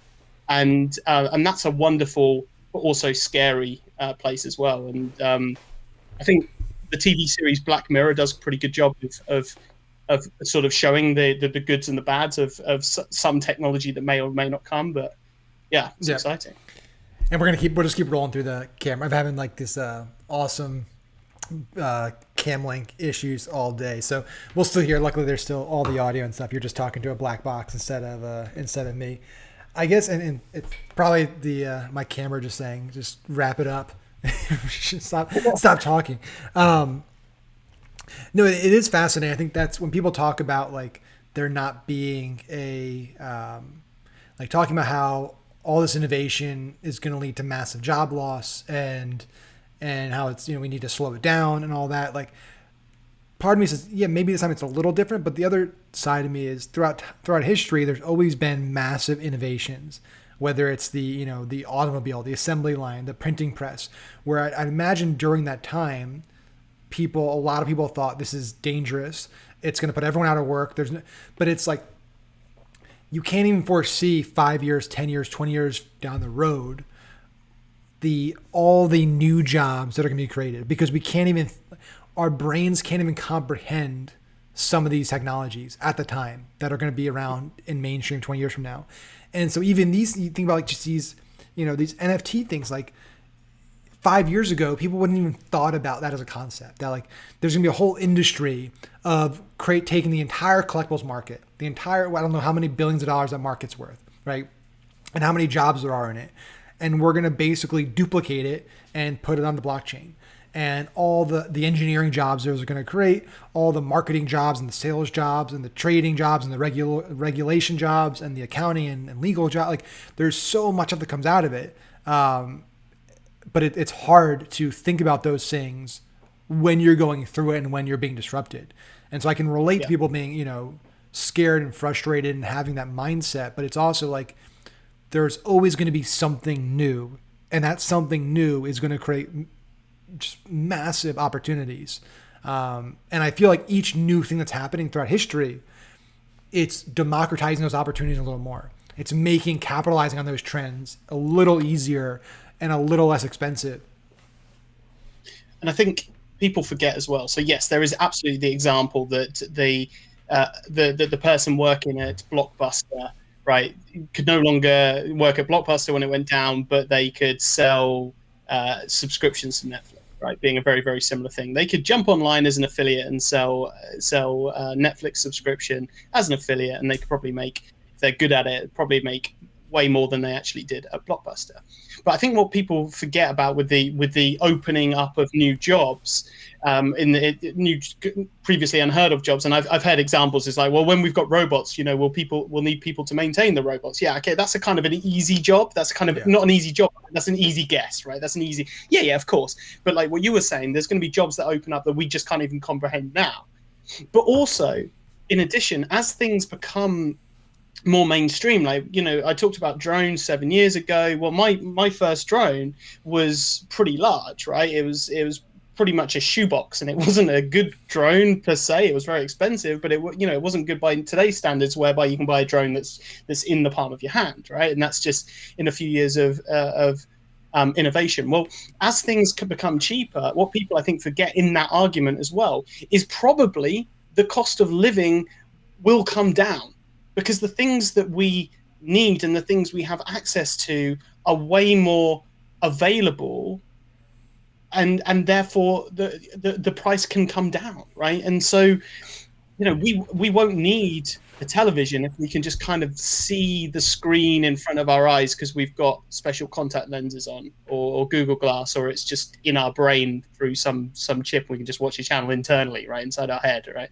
and that's a wonderful but also scary place as well. And I think the TV series Black Mirror does a pretty good job of sort of showing the goods and the bads of some technology that may or may not come. But yeah, it's exciting. And we'll just keep rolling through the camera. I'm having like this awesome cam link issues all day, so we'll still hear. Luckily, there's still all the audio and stuff. You're just talking to a black box instead of me, I guess. And it's probably my camera just saying, just wrap it up. stop talking. No, it is fascinating. I think that's when people talk about like there not being a like talking about how all this innovation is going to lead to massive job loss and how it's, we need to slow it down and all that. Like, part of me says, yeah, maybe this time it's a little different, but the other side of me is throughout history, there's always been massive innovations, whether it's the automobile, the assembly line, the printing press, where I'd imagine during that time, a lot of people thought this is dangerous. It's going to put everyone out of work. But it's like, you can't even foresee 5 years, 10 years, 20 years down the road, all the new jobs that are going to be created, because our brains can't even comprehend some of these technologies at the time that are going to be around in mainstream 20 years from now. And so even these, you think about like just these NFT things, like 5 years ago, people wouldn't even thought about that as a concept, that like there's going to be a whole industry of taking the entire collectibles market, I don't know how many billions of dollars that market's worth, right? And how many jobs there are in it. and we're going to basically duplicate it and put it on the blockchain. And all the engineering jobs those are going to create, all the marketing jobs and the sales jobs and the trading jobs and the regulation jobs and the accounting and legal job. Like there's so much that comes out of it. But it's hard to think about those things when you're going through it and when you're being disrupted. And so I can relate to people being, you know, scared and frustrated and having that mindset, but it's also like there's always going to be something new, and that something new is going to create just massive opportunities. And I feel like each new thing that's happening throughout history, it's democratizing those opportunities a little more. It's making capitalizing on those trends a little easier and a little less expensive. And I think people forget as well. So yes, there is absolutely the example that the person working at Blockbuster, right, could no longer work at Blockbuster when it went down, but they could sell subscriptions to Netflix, right? Being a very, very similar thing. They could jump online as an affiliate and sell Netflix subscription as an affiliate, and they could probably make, if they're good at it, probably make way more than they actually did at Blockbuster. But I think what people forget about with the opening up of new jobs, in the new previously unheard of jobs, and I've heard examples. It's like, well, when we've got robots, you know, we'll need people to maintain the robots. Yeah, okay, that's a kind of an easy job. That's kind of not an easy job. That's an easy guess, right? That's an easy. Yeah, of course. But like what you were saying, there's going to be jobs that open up that we just can't even comprehend now. But also, in addition, as things become more mainstream, like, you know, I talked about drones 7 years ago. Well, my first drone was pretty large, right? It was pretty much a shoebox, and it wasn't a good drone per se. It was very expensive, but it wasn't good by today's standards, whereby you can buy a drone that's in the palm of your hand, right? And that's just in a few years of innovation. Well, as things can become cheaper, what people I think forget in that argument as well is probably the cost of living will come down, because the things that we need and the things we have access to are way more available, and therefore the price can come down, right? And so, you know, we won't need a television if we can just kind of see the screen in front of our eyes because we've got special contact lenses on, or Google Glass, or it's just in our brain through some chip. We can just watch a channel internally, right, inside our head, right?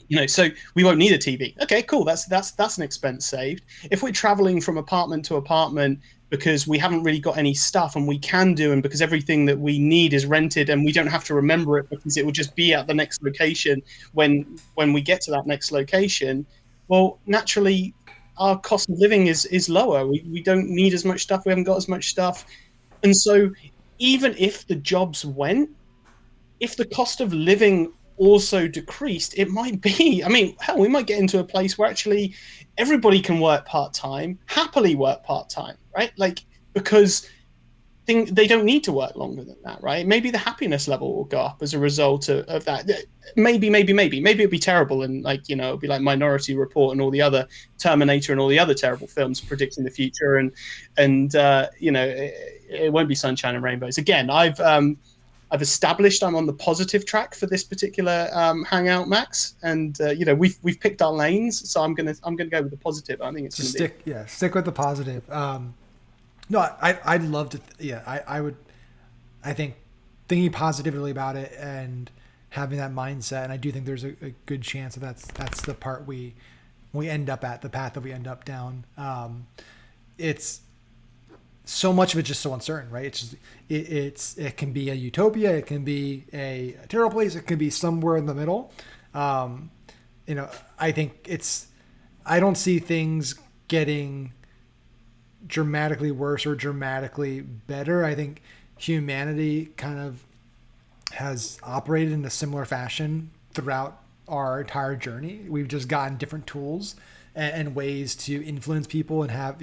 You know, so we won't need a TV. Okay, cool. That's an expense saved. If we're traveling from apartment to apartment because we haven't really got any stuff, and we can do, and because everything that we need is rented, and we don't have to remember it because it will just be at the next location when we get to that next location, well, naturally, our cost of living is lower. We don't need as much stuff. We haven't got as much stuff. And so even if the jobs went, if the cost of living also decreased, it might be, I mean, hell, we might get into a place where actually everybody can work part-time, happily work part-time, right? Like, because they don't need to work longer than that, right? Maybe the happiness level will go up as a result of that. Maybe it'd be terrible, and, like, you know, it'd be like Minority Report and all the other Terminator and all the other terrible films predicting the future, and you know, it won't be sunshine and rainbows. Again, I've established I'm on the positive track for this particular hangout, Max, and you know, we've picked our lanes, so I'm gonna go with the positive. I think it's gonna stick with the positive. No, I'd love to. I would. I think thinking positively about it and having that mindset, and I do think there's a good chance that that's the part we end up at, the path that we end up down. It's so much of it just so uncertain, right? It can be a utopia, it can be a terrible place, it can be somewhere in the middle. You know, I think I don't see things getting dramatically worse or dramatically better. I think humanity kind of has operated in a similar fashion throughout our entire journey. We've just gotten different tools and ways to influence people and have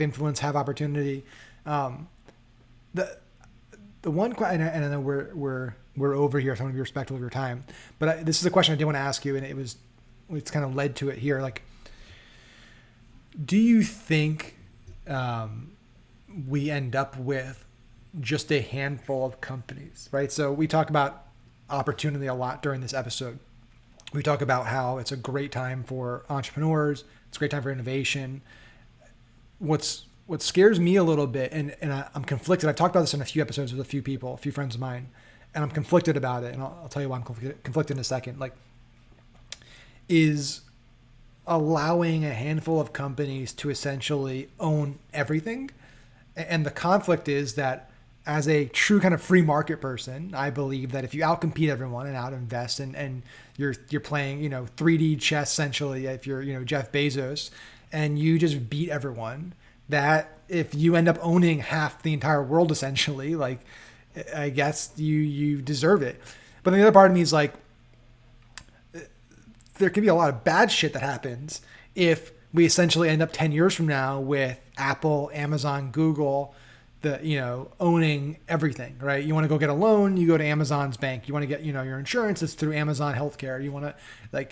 influence, have opportunity. The one question, and I know we're over here, so I want to be respectful of your time, but this is a question I did want to ask you, and it's kind of led to it here. Like, do you think we end up with just a handful of companies, right? So we talk about opportunity a lot during this episode. We talk about how it's a great time for entrepreneurs. It's a great time for innovation. What's what scares me a little bit, and I'm conflicted. I've talked about this in a few episodes with a few people, a few friends of mine, and I'm conflicted about it. And I'll tell you why I'm conflicted in a second. Like, is allowing a handful of companies to essentially own everything. And the conflict is that as a true kind of free market person, I believe that if you outcompete everyone and out-invest and you're playing, 3D chess essentially, if you're, Jeff Bezos and you just beat everyone, that if you end up owning half the entire world essentially, like, I guess you deserve it. But then the other part of me is like, there could be a lot of bad shit that happens if we essentially end up 10 years from now with Apple, Amazon, Google, owning everything, right? You want to go get a loan, you go to Amazon's bank. You want to get, your insurance, it's through Amazon Healthcare. You want to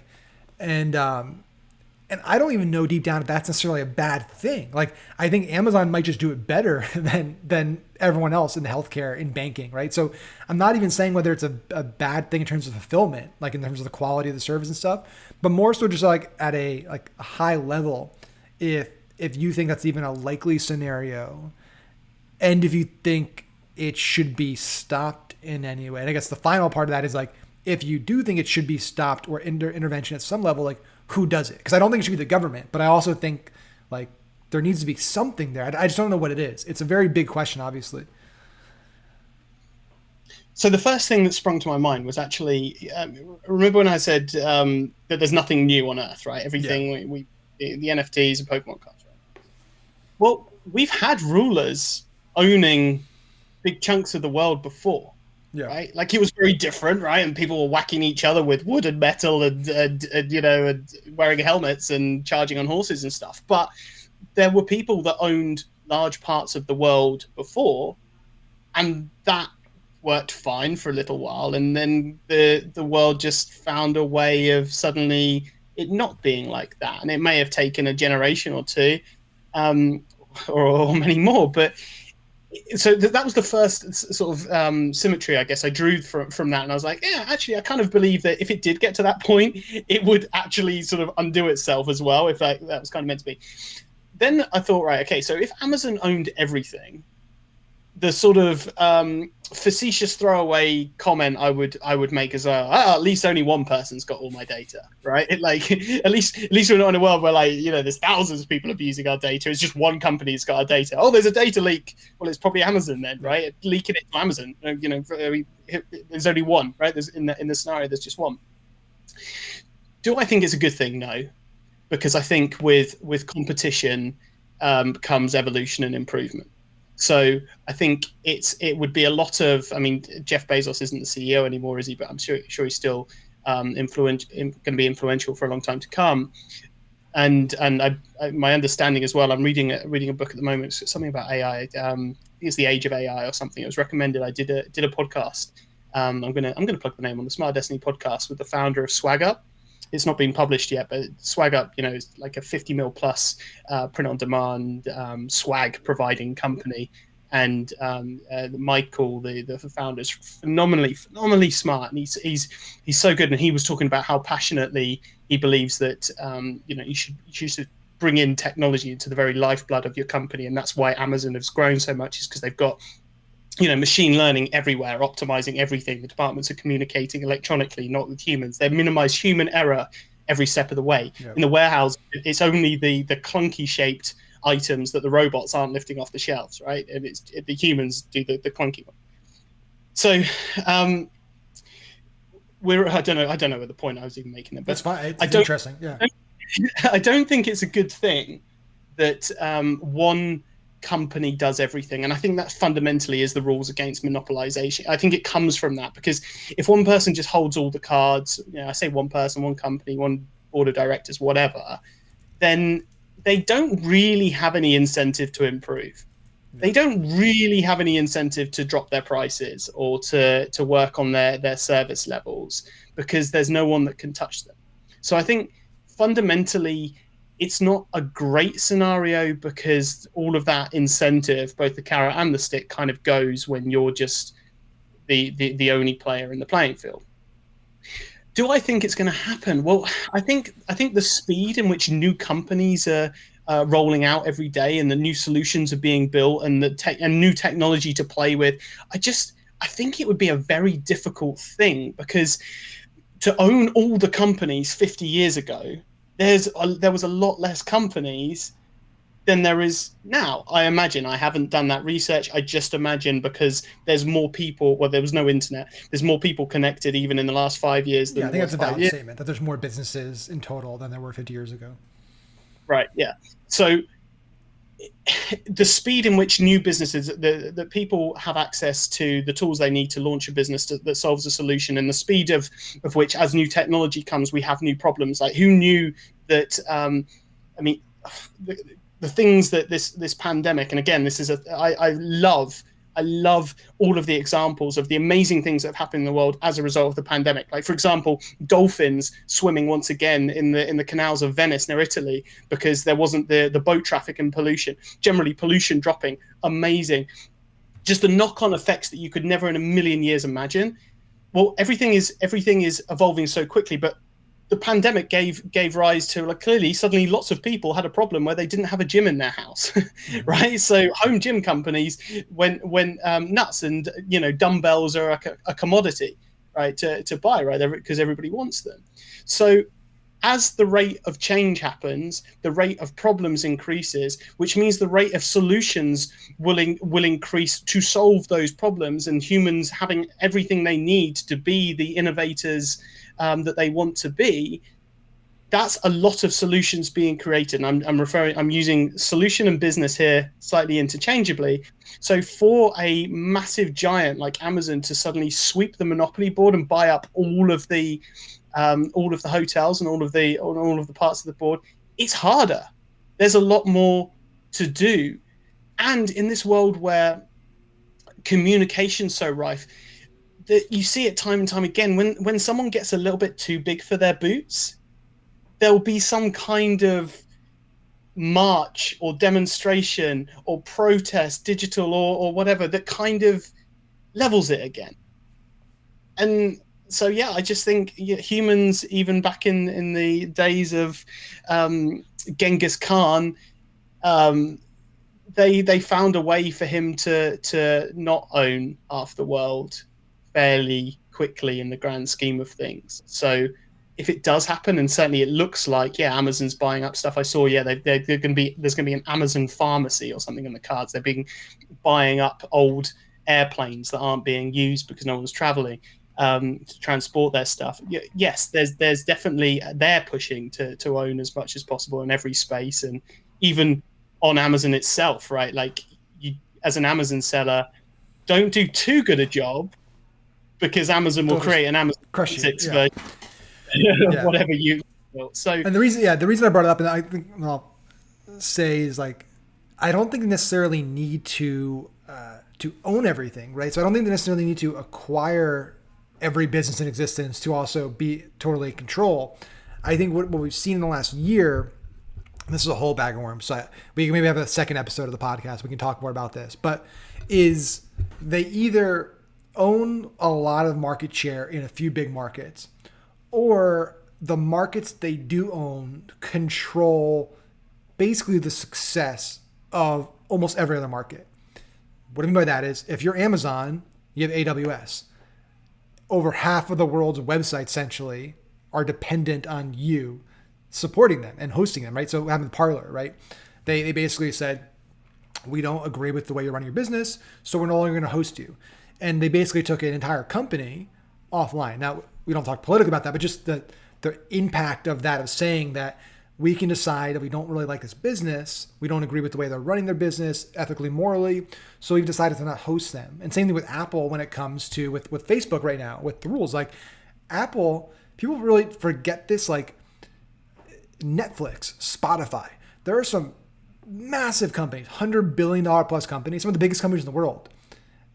and I don't even know deep down if that's necessarily a bad thing. Like, I think Amazon might just do it better than everyone else in healthcare, in banking, right? So I'm not even saying whether it's a bad thing in terms of fulfillment, like in terms of the quality of the service and stuff, but more so just like at a high level, if you think that's even a likely scenario, and if you think it should be stopped in any way. And I guess the final part of that is like, if you do think it should be stopped or intervention at some level, like, who does it? Because I don't think it should be the government, but I also think like there needs to be something there. I just don't know what it is. It's a very big question, obviously. So the first thing that sprung to my mind was actually, remember when I said that there's nothing new on Earth, right? Everything the NFTs and Pokemon cards, right? Well, we've had rulers owning big chunks of the world before. Yeah. Right, like it was very different, right? And people were whacking each other with wood and metal, and wearing helmets and charging on horses and stuff. But there were people that owned large parts of the world before, and that worked fine for a little while. And then the world just found a way of suddenly it not being like that. And it may have taken a generation or two, or many more, but. So that was the first sort of symmetry, I guess, I drew from that. And I was like, yeah, actually, I kind of believe that if it did get to that point, it would actually sort of undo itself as well, if that was kind of meant to be. Then I thought, right, okay, so if Amazon owned everything, the sort of facetious throwaway comment I would make is, at least only one person's got all my data, right? At least we're not in a world where there's thousands of people abusing our data. It's just one company's got our data. Oh, there's a data leak. Well, it's probably Amazon then, right? Leaking it to Amazon. There's only one, right? There's in the scenario, there's just one. Do I think it's a good thing? No, because I think with competition comes evolution and improvement. So I think it would be a lot of. I mean, Jeff Bezos isn't the CEO anymore, is he? But I'm sure he's still going to be influential for a long time to come. And my understanding as well. I'm reading a book at the moment. It's something about AI. I think it's the Age of AI or something. It was recommended. I did a podcast. I'm gonna plug the name on the Smart Destiny podcast with the founder of SwagUp. It's not been published yet, but SwagUp, is like a 50 mil plus print on demand swag providing company. And Michael, the founder, is phenomenally smart, and he's so good. And he was talking about how passionately he believes that you should bring in technology into the very lifeblood of your company, and that's why Amazon has grown so much, is because they've got machine learning everywhere, optimizing everything. The departments are communicating electronically, not with humans. They minimize human error every step of the way. Yep. In the warehouse, it's only the clunky shaped items that the robots aren't lifting off the shelves, right? And the humans do the clunky one. So I don't know what the point I was even making there. But that's fine. It's interesting. Yeah. I don't think it's a good thing that one company does everything, and I think that fundamentally is the rules against monopolization. I think it comes from that, because if one person just holds all the cards, I say one person, one company, one board of directors, whatever, then they don't really have any incentive to improve. They don't really have any incentive to drop their prices or to work on their service levels, because there's no one that can touch them. So I think fundamentally it's not a great scenario, because all of that incentive, both the carrot and the stick, kind of goes when you're just the only player in the playing field. Do I think it's going to happen? Well, I think the speed in which new companies are rolling out every day, and the new solutions are being built, and and new technology to play with. I think it would be a very difficult thing, because to own all the companies 50 years ago, there was a lot less companies than there is now. I imagine. I haven't done that research. I just imagine, because there's more people. Well, there was no internet. There's more people connected even in the last 5 years than Yeah, I think there that's was a five valid years. statement that there's more businesses in total than there were 50 years ago. Right. Yeah. So the speed in which new businesses, the people have access to the tools they need to launch a business that solves a solution, and the speed of which, as new technology comes, we have new problems. Like, who knew that? I mean, the things that this pandemic, and again, this is I love all of the examples of the amazing things that have happened in the world as a result of the pandemic. Like, for example, dolphins swimming once again in the canals of Venice near Italy, because there wasn't the boat traffic and pollution. Generally, pollution dropping. Amazing. Just the knock-on effects that you could never in a million years imagine. Well, everything is evolving so quickly, but the pandemic gave rise to, like, clearly suddenly lots of people had a problem where they didn't have a gym in their house. Right? So home gym companies went nuts, and dumbbells are a commodity, right, to buy, right, because everybody wants them. So as the rate of change happens, the rate of problems increases, which means the rate of solutions will increase to solve those problems, and humans having everything they need to be the innovators that they want to be. That's a lot of solutions being created. And I'm using solution and business here slightly interchangeably. So for a massive giant like Amazon to suddenly sweep the monopoly board and buy up all of the hotels and all of the parts of the board, it's harder. There's a lot more to do. And in this world where communication's so rife, that you see it time and time again, when someone gets a little bit too big for their boots, there'll be some kind of march or demonstration or protest, digital or whatever, that kind of levels it again. And so, yeah, I just think humans, even back in the days of Genghis Khan, they found a way for him to not own half the world fairly quickly in the grand scheme of things. So if it does happen, and certainly it looks like, yeah, Amazon's buying up stuff. I saw, yeah, there's going to be an Amazon pharmacy or something in the cards. They're buying up old airplanes that aren't being used because no one's traveling, to transport their stuff. Yes, there's definitely, they're pushing to own as much as possible in every space, and even on Amazon itself, right? Like, you, as an Amazon seller, don't do too good a job, because Amazon will create an Amazon Crush version, whatever you want. So, and the reason I brought it up, and I think I'll say, is like, I don't think they necessarily need to own everything, right? So I don't think they necessarily need to acquire every business in existence to also be totally in control. I think what we've seen in the last year, and this is a whole bag of worms, so we can maybe have a second episode of the podcast, we can talk more about this, but is they either own a lot of market share in a few big markets, or the markets they do own control basically the success of almost every other market. What I mean by that is, if you're Amazon, you have AWS. Over half of the world's websites essentially are dependent on you supporting them and hosting them, right? So what happened with Parler, right? They basically said, we don't agree with the way you're running your business, so we're no longer going to host you. And they basically took an entire company offline. Now, we don't talk politically about that, but just the impact of that, of saying that we can decide that we don't really like this business, we don't agree with the way they're running their business ethically, morally, so we've decided to not host them. And same thing with Apple when it comes to with Facebook right now, with the rules. Like, Apple, people really forget this, like Netflix, Spotify. There are some massive companies, $100 billion plus companies, some of the biggest companies in the world,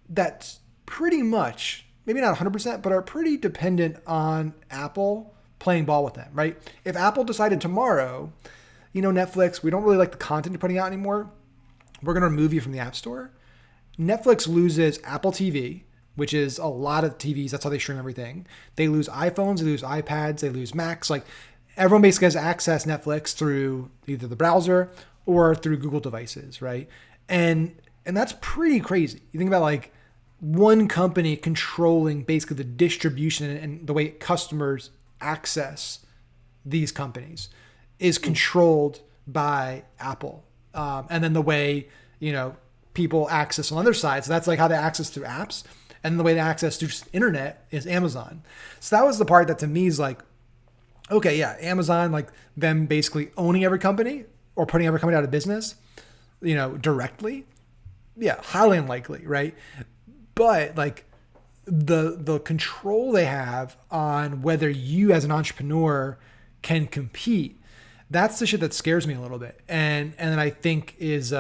that's pretty much, maybe not 100%, but are pretty dependent on Apple playing ball with them, right? If Apple decided tomorrow, Netflix, we don't really like the content you're putting out anymore, we're going to remove you from the App Store. Netflix loses Apple TV, which is a lot of TVs. That's how they stream everything. They lose iPhones, they lose iPads, they lose Macs. Like, everyone basically has access Netflix through either the browser or through Google devices, right? And that's pretty crazy. You think about like one company controlling basically the distribution and the way customers access these companies is controlled by Apple. And then the way, people access on other sides. So that's like how they access through apps. And the way they access through just internet is Amazon. So that was the part that to me is like, okay, yeah, Amazon, like them basically owning every company or putting every company out of business, directly. Yeah, highly unlikely, right? But like the control they have on whether you as an entrepreneur can compete, that's the shit that scares me a little bit. And I think is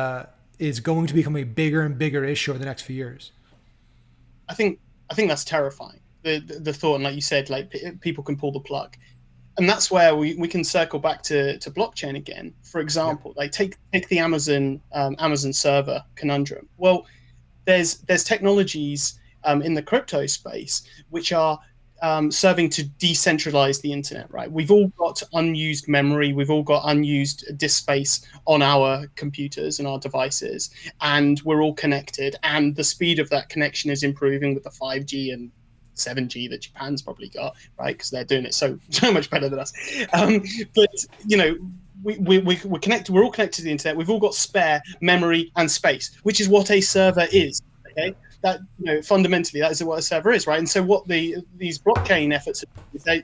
going to become a bigger and bigger issue over the next few years. I think that's terrifying. The thought, and like you said, like people can pull the plug, and that's where we can circle back to blockchain again. For example, like take the Amazon server conundrum. Well, there's technologies in the crypto space which are serving to decentralize the internet, right? We've all got unused memory, we've all got unused disk space on our computers and our devices, and we're all connected, and the speed of that connection is improving with the 5G and 7G that Japan's probably got, right? Because they're doing it so much better than us. But we're connected, we're all connected to the internet, we've all got spare memory and space, which is what a server is. Okay, that fundamentally that is what a server is, right? And so what these blockchain efforts are,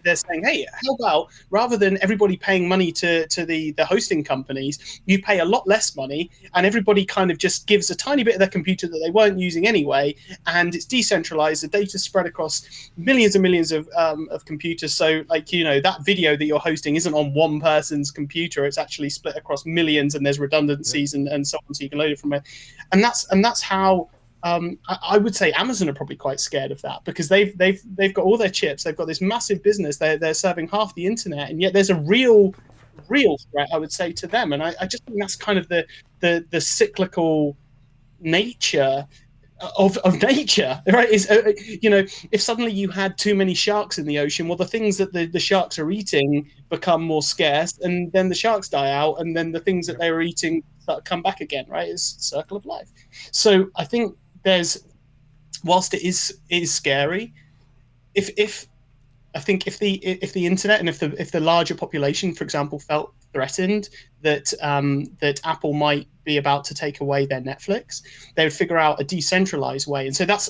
they're saying, hey, how about rather than everybody paying money to the hosting companies, you pay a lot less money, and everybody kind of just gives a tiny bit of their computer that they weren't using anyway, and it's decentralized. The data spread across millions and millions of computers. So like that video that you're hosting isn't on one person's computer; it's actually split across millions, and there's redundancies and so on, so you can load it from it. And that's how. I would say Amazon are probably quite scared of that, because they've got all their chips, they've got this massive business, they're serving half the internet, and yet there's a real threat, I would say, to them. And I just think that's kind of the cyclical nature of nature, right? Is if suddenly you had too many sharks in the ocean, well, the things that the sharks are eating become more scarce, and then the sharks die out, and then the things that they were eating come back again, right? It's a circle of life. So I think whilst it is scary, if the internet and if the larger population, for example, felt threatened that Apple might be about to take away their Netflix, they would figure out a decentralized way. And so that's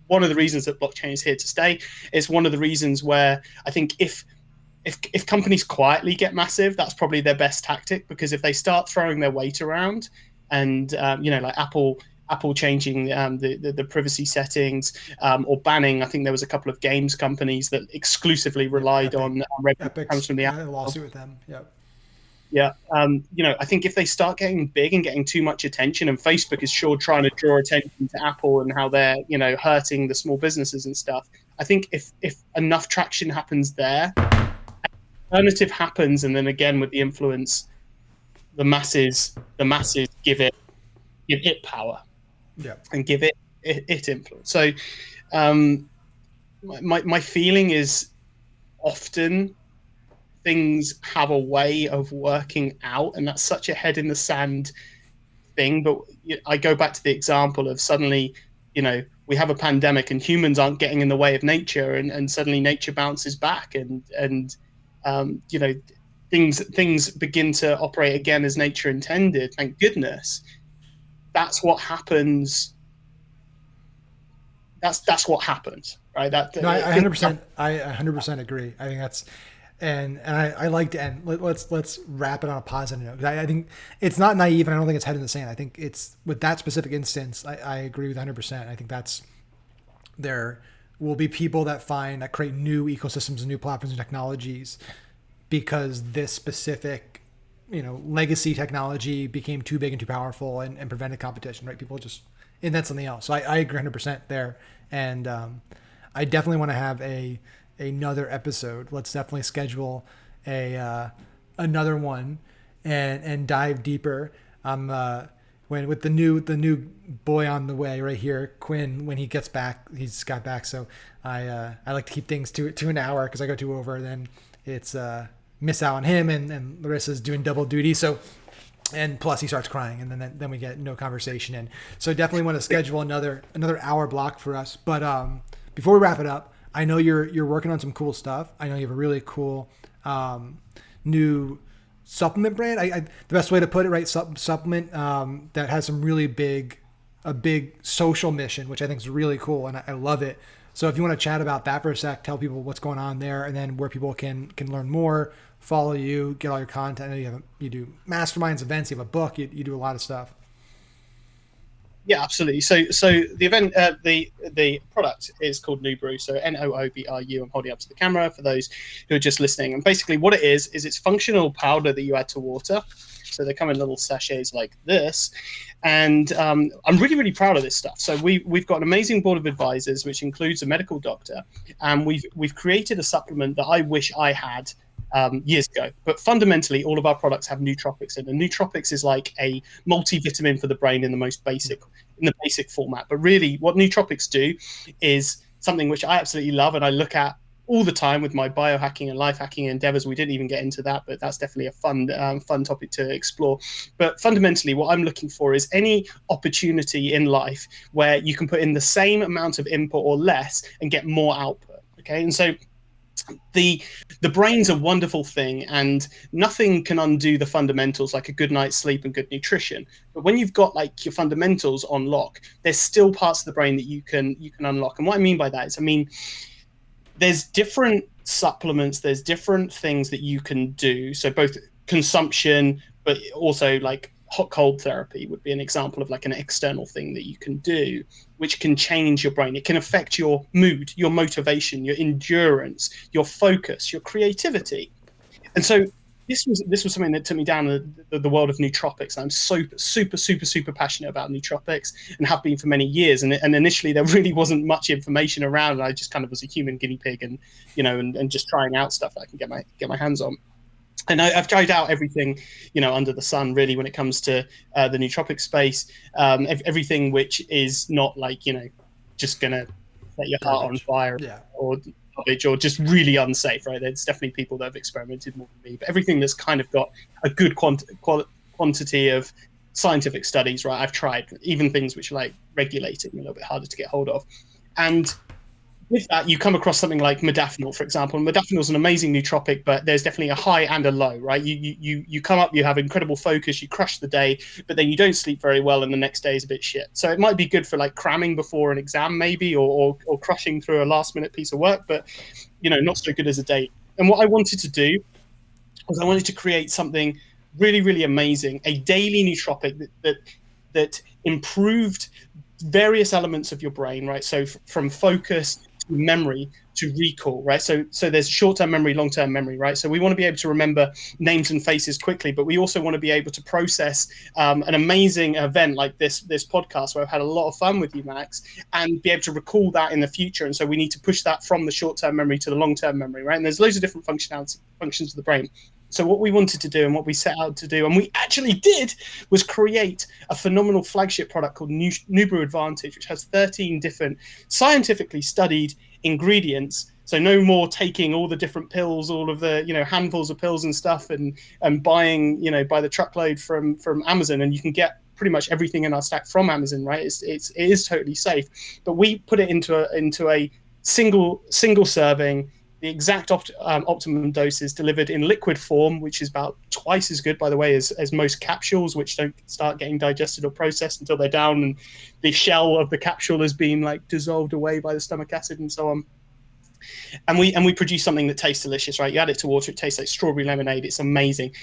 one of the reasons that blockchain is here to stay. It's one of the reasons where I think if companies quietly get massive, that's probably their best tactic, because if they start throwing their weight around and like Apple changing the privacy settings or banning. I think there was a couple of games companies that exclusively relied on revenue that comes from the Apple lawsuit with them. Yeah. Yeah. I think if they start getting big and getting too much attention, and Facebook is sure trying to draw attention to Apple and how they're, hurting the small businesses and stuff. I think if enough traction happens there, alternative happens, and then again with the influence, the masses give it power. Yeah. And give it influence. So my feeling is often things have a way of working out, and that's such a head in the sand thing. But I go back to the example of suddenly, we have a pandemic and humans aren't getting in the way of nature, and suddenly nature bounces back, and things begin to operate again as nature intended. Thank goodness. That's what happens. That's what happens, right? I 100% agree. I think that's, and I like to end. Let's wrap it on a positive note, because I think it's not naive, and I don't think it's head in the sand. I think it's with that specific instance. I agree with 100%. I think there will be people that create new ecosystems and new platforms and technologies because this specific legacy technology became too big and too powerful and prevented competition, right? People just invent something else. So I agree 100% there. And I definitely want to have another episode. Let's definitely schedule another one and dive deeper. With the new boy on the way right here, Quinn, when he gets back, he's got back. So I like to keep things to an hour, because I go 2 over, then it's miss out on him, and Larissa's doing double duty. So And plus he starts crying, and then we get no conversation in. So definitely want to schedule another hour block for us. But before we wrap it up, I know you're working on some cool stuff. I know you have a really cool new supplement brand. The best way to put it, right? Supplement that has some really a big social mission, which I think is really cool, and I love it. So if you want to chat about that for a sec, tell people what's going on there, and then where people can learn more, follow you, get all your content. I know you do masterminds, events, you have a book, you do a lot of stuff. Yeah, absolutely. So the event, the product is called New Brew. So NOOBRU. I'm holding up to the camera for those who are just listening. And basically, what it is it's functional powder that you add to water. So they come in little sachets like this. And I'm really, really proud of this stuff. So we've got an amazing board of advisors, which includes a medical doctor, and we've created a supplement that I wish I had years ago. But fundamentally, all of our products have nootropics in. And nootropics is like a multivitamin for the brain in the basic format. But really, what nootropics do is something which I absolutely love and I look at all the time with my biohacking and life hacking endeavors. We didn't even get into that, but that's definitely a fun topic to explore. But fundamentally, what I'm looking for is any opportunity in life where you can put in the same amount of input or less and get more output. Okay, and so the brain's a wonderful thing, and nothing can undo the fundamentals like a good night's sleep and good nutrition. But when you've got like your fundamentals on lock, there's still parts of the brain that you can unlock. And what I mean by that is, there's different supplements, there's different things that you can do. So both consumption, but also like hot cold therapy would be an example of like an external thing that you can do, which can change your brain. It can affect your mood, your motivation, your endurance, your focus, your creativity. And so this was something that took me down the world of nootropics. I'm super passionate about nootropics and have been for many years. And initially there really wasn't much information around. And I just kind of was a human guinea pig and, and just trying out stuff that I can get my hands on. And I've tried out everything, under the sun, really, when it comes to the nootropic space, everything which is not like, just going to set your heart on fire or just really unsafe, right? There's definitely people that have experimented more than me, but everything that's kind of got a good quantity of scientific studies, right? I've tried even things which are like regulated and a little bit harder to get hold of. And with that, you come across something like modafinil, for example. Modafinil is an amazing nootropic, but there's definitely a high and a low, right? You come up, you have incredible focus, you crush the day, but then you don't sleep very well, and the next day is a bit shit. So it might be good for like cramming before an exam, maybe, or crushing through a last-minute piece of work, but not so good as a day. And what I wanted to do was I wanted to create something really, really amazing, a daily nootropic that improved various elements of your brain, right? So from focus to memory to recall, right? So there's short-term memory, long-term memory, right? So we want to be able to remember names and faces quickly, but we also want to be able to process an amazing event like this podcast where I've had a lot of fun with you, Max, and be able to recall that in the future. And so we need to push that from the short-term memory to the long-term memory, right? And there's loads of different functions of the brain. So what we wanted to do and what we set out to do, and we actually did, was create a phenomenal flagship product called New Brew Advantage, which has 13 different scientifically studied ingredients. So no more taking all the different pills, all of the handfuls of pills and stuff, and buying by the truckload from Amazon. And you can get pretty much everything in our stack from Amazon, right? It is totally safe, but we put it into a single serving. The exact optimum doses delivered in liquid form, which is about twice as good, by the way, as most capsules, which don't start getting digested or processed until they're down and the shell of the capsule has been like dissolved away by the stomach acid and so on. And we produce something that tastes delicious, right? You add it to water, it tastes like strawberry lemonade. It's amazing.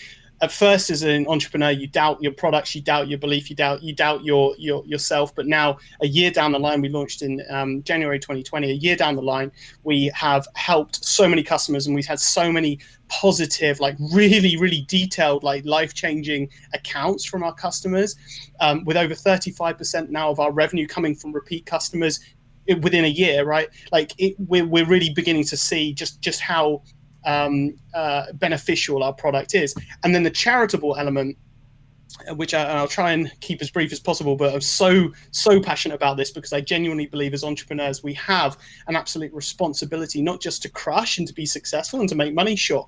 At first, as an entrepreneur, you doubt your products, you doubt your belief, you doubt yourself. But now, a year down the line, we launched in January 2020. A year down the line, we have helped so many customers, and we've had so many positive, like really, really detailed, like life-changing accounts from our customers, with over 35% now of our revenue coming from repeat customers within a year, right? Like we're really beginning to see just how beneficial our product is. And then the charitable element, which I'll try and keep as brief as possible, but I'm so passionate about this because I genuinely believe as entrepreneurs we have an absolute responsibility not just to crush and to be successful and to make money, sure,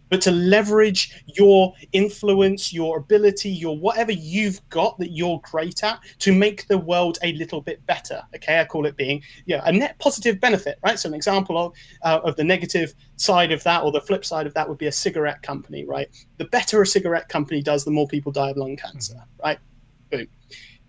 but to leverage your influence, your ability, your whatever you've got that you're great at to make the world a little bit better. Okay, I call it being a net positive benefit, right? So an example of the negative side of that, or the flip side of that, would be a cigarette company, right? The better a cigarette company does, the more people die of lung cancer, right? Boom.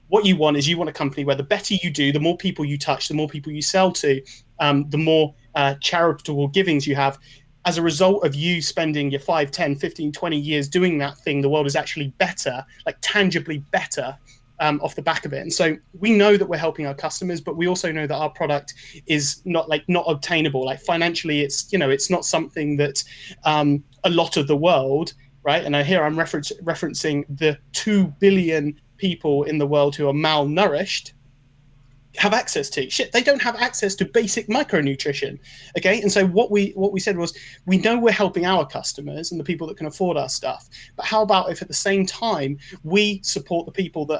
What you want is you want a company where the better you do, the more people you touch, the more people you sell to, the more charitable givings you have. As a result of you spending your 5, 10, 15, 20 years doing that thing, the world is actually better, like tangibly better off the back of it. And so we know that we're helping our customers, but we also know that our product is not obtainable. Like financially, it's not something that a lot of the world, right? And here I'm referencing the 2 billion people in the world who are malnourished have access to. Shit, they don't have access to basic micronutrition. Okay, and so what we said was, we know we're helping our customers and the people that can afford our stuff, but how about if at the same time we support the people that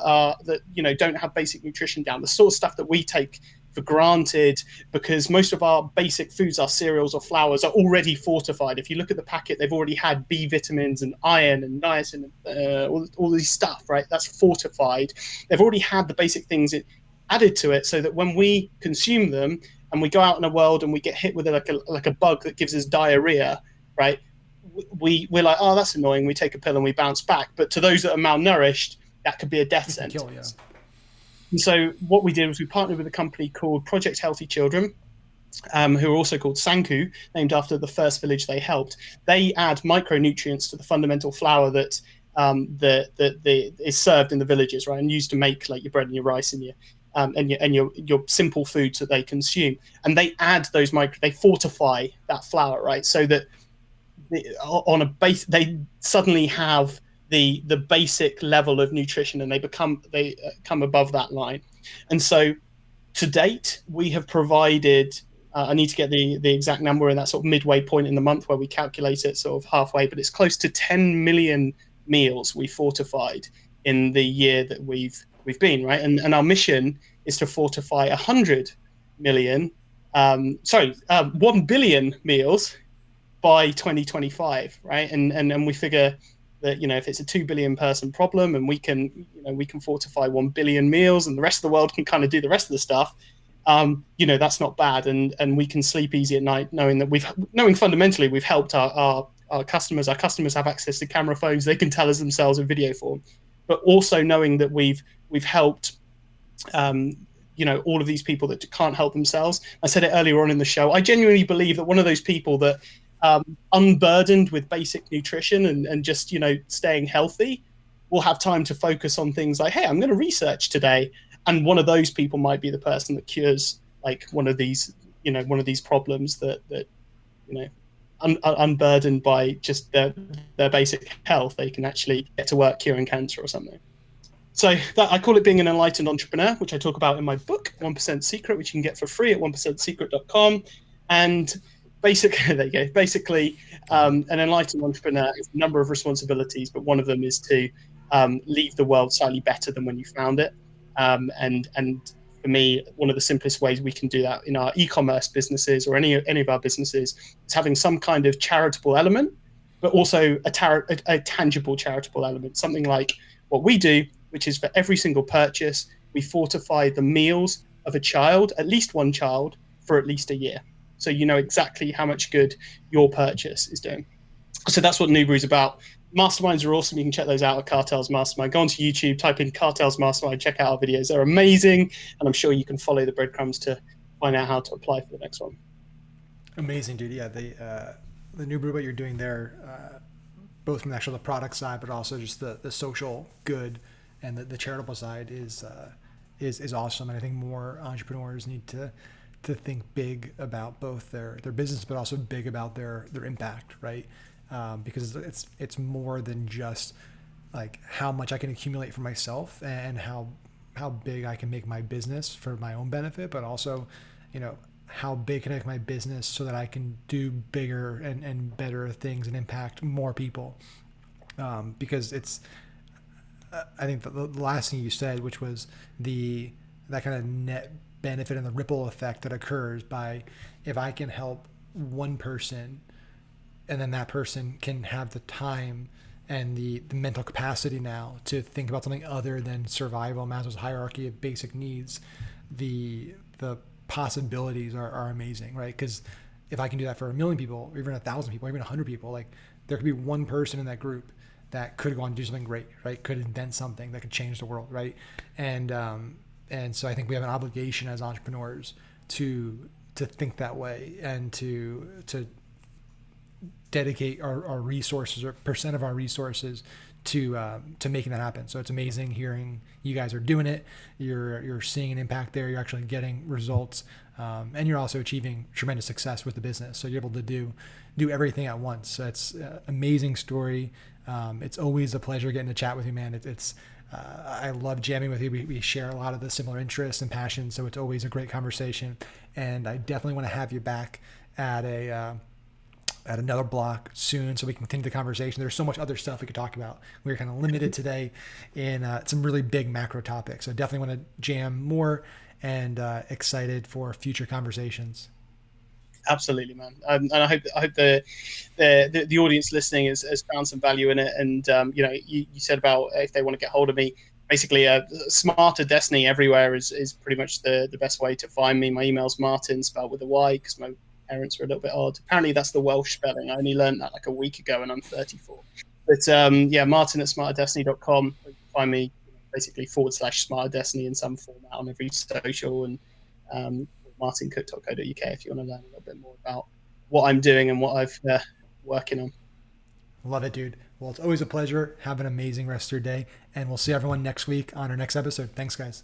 don't have basic nutrition down, the sort of stuff that we take for granted, because most of our basic foods, our cereals or flours, are already fortified. If you look at the packet, they've already had B vitamins and iron and niacin and all these stuff, right? That's fortified. They've already had the basic things added to it, so that when we consume them and we go out in the world and we get hit with like a bug that gives us diarrhea, right? We're like, oh, that's annoying. We take a pill and we bounce back. But to those that are malnourished, that could be a death sentence. And so what we did was we partnered with a company called Project Healthy Children, who are also called Sanku, named after the first village they helped. They add micronutrients to the fundamental flour that is served in the villages, right, and used to make like your bread and your rice and your simple foods that they consume. And they add those they fortify that flour, right, so that on a base they suddenly have the basic level of nutrition, and they come above that line. And so to date, we have provided, I need to get the exact number in that sort of midway point in the month where we calculate it sort of halfway, but it's close to 10 million meals we fortified in the year that we've been, right? And our mission is to fortify 100 million, 1 billion meals by 2025, right? And we figure that if it's a 2 billion person problem and we can fortify 1 billion meals, and the rest of the world can kind of do the rest of the stuff, that's not bad, and we can sleep easy at night knowing fundamentally we've helped our customers. Our customers have access to camera phones; they can tell us themselves in video form, but also knowing that we've helped all of these people that can't help themselves. I said it earlier on in the show. I genuinely believe that one of those people that unburdened with basic nutrition and just staying healthy will have time to focus on things like, hey, I'm going to research today, and one of those people might be the person that cures like one of these problems that unburdened by just their basic health, they can actually get to work curing cancer or something. So that, I call it being an enlightened entrepreneur, which I talk about in my book, 1% Secret, which you can get for free at 1%secret.com. And basically, there you go. Basically, an enlightened entrepreneur has a number of responsibilities, but one of them is to leave the world slightly better than when you found it. And for me, one of the simplest ways we can do that in our e-commerce businesses or any of our businesses is having some kind of charitable element, but also a tangible charitable element. Something like what we do, which is for every single purchase, we fortify the meals of a child, at least one child, for at least a year. So you know exactly how much good your purchase is doing. So that's what Nubu is about. Masterminds are awesome. You can check those out at Cartel's Mastermind. Go onto YouTube, type in Cartel's Mastermind, check out our videos. They're amazing. And I'm sure you can follow the breadcrumbs to find out how to apply for the next one. Amazing, dude. Yeah, the Nubu, what you're doing there, both from the product side, but also just the social good and the charitable side is awesome. And I think more entrepreneurs need to think big about both their business, but also big about their impact, right? Because it's more than just like how much I can accumulate for myself and how big I can make my business for my own benefit, but also, how big can I make my business so that I can do bigger and better things and impact more people. Because it's, I think the last thing you said, which was that kind of net benefit and the ripple effect that occurs by, if I can help one person and then that person can have the time and the mental capacity now to think about something other than survival, Maslow's hierarchy of basic needs, the possibilities are amazing, right? Because if I can do that for 1 million people, or even 1,000 people, or even 100 people, like there could be one person in that group that could go on to do something great, right? Could invent something that could change the world, right? And so I think we have an obligation as entrepreneurs to think that way, and to dedicate our resources, or percent of our resources, to making that happen. So it's amazing hearing you guys are doing it. You're seeing an impact there. You're actually getting results, and you're also achieving tremendous success with the business. So you're able to do everything at once. So it's an amazing story. It's always a pleasure getting to chat with you, man. It's I love jamming with you. We share a lot of the similar interests and passions, so it's always a great conversation. And I definitely want to have you back at another block soon, so we can continue the conversation. There's so much other stuff we could talk about. We were kind of limited today in some really big macro topics, so definitely want to jam more, and excited for future conversations. Absolutely, man. And I hope the audience listening has found some value in it. And you said about if they want to get hold of me, basically, Smarter Destiny everywhere is pretty much the best way to find me. My email's Martyn, spelled with a Y, because my parents were a little bit odd. Apparently, that's the Welsh spelling. I only learned that like a week ago, and I'm 34. But Martyn at smarterdestiny.com. Find me basically /Smarter Destiny in some format on every social, and martyncook.co.uk if you want to learn a little bit more about what I'm doing and what I've working on. Love it, dude. Well, it's always a pleasure. Have an amazing rest of your day, and we'll see everyone next week on our next episode. Thanks, guys.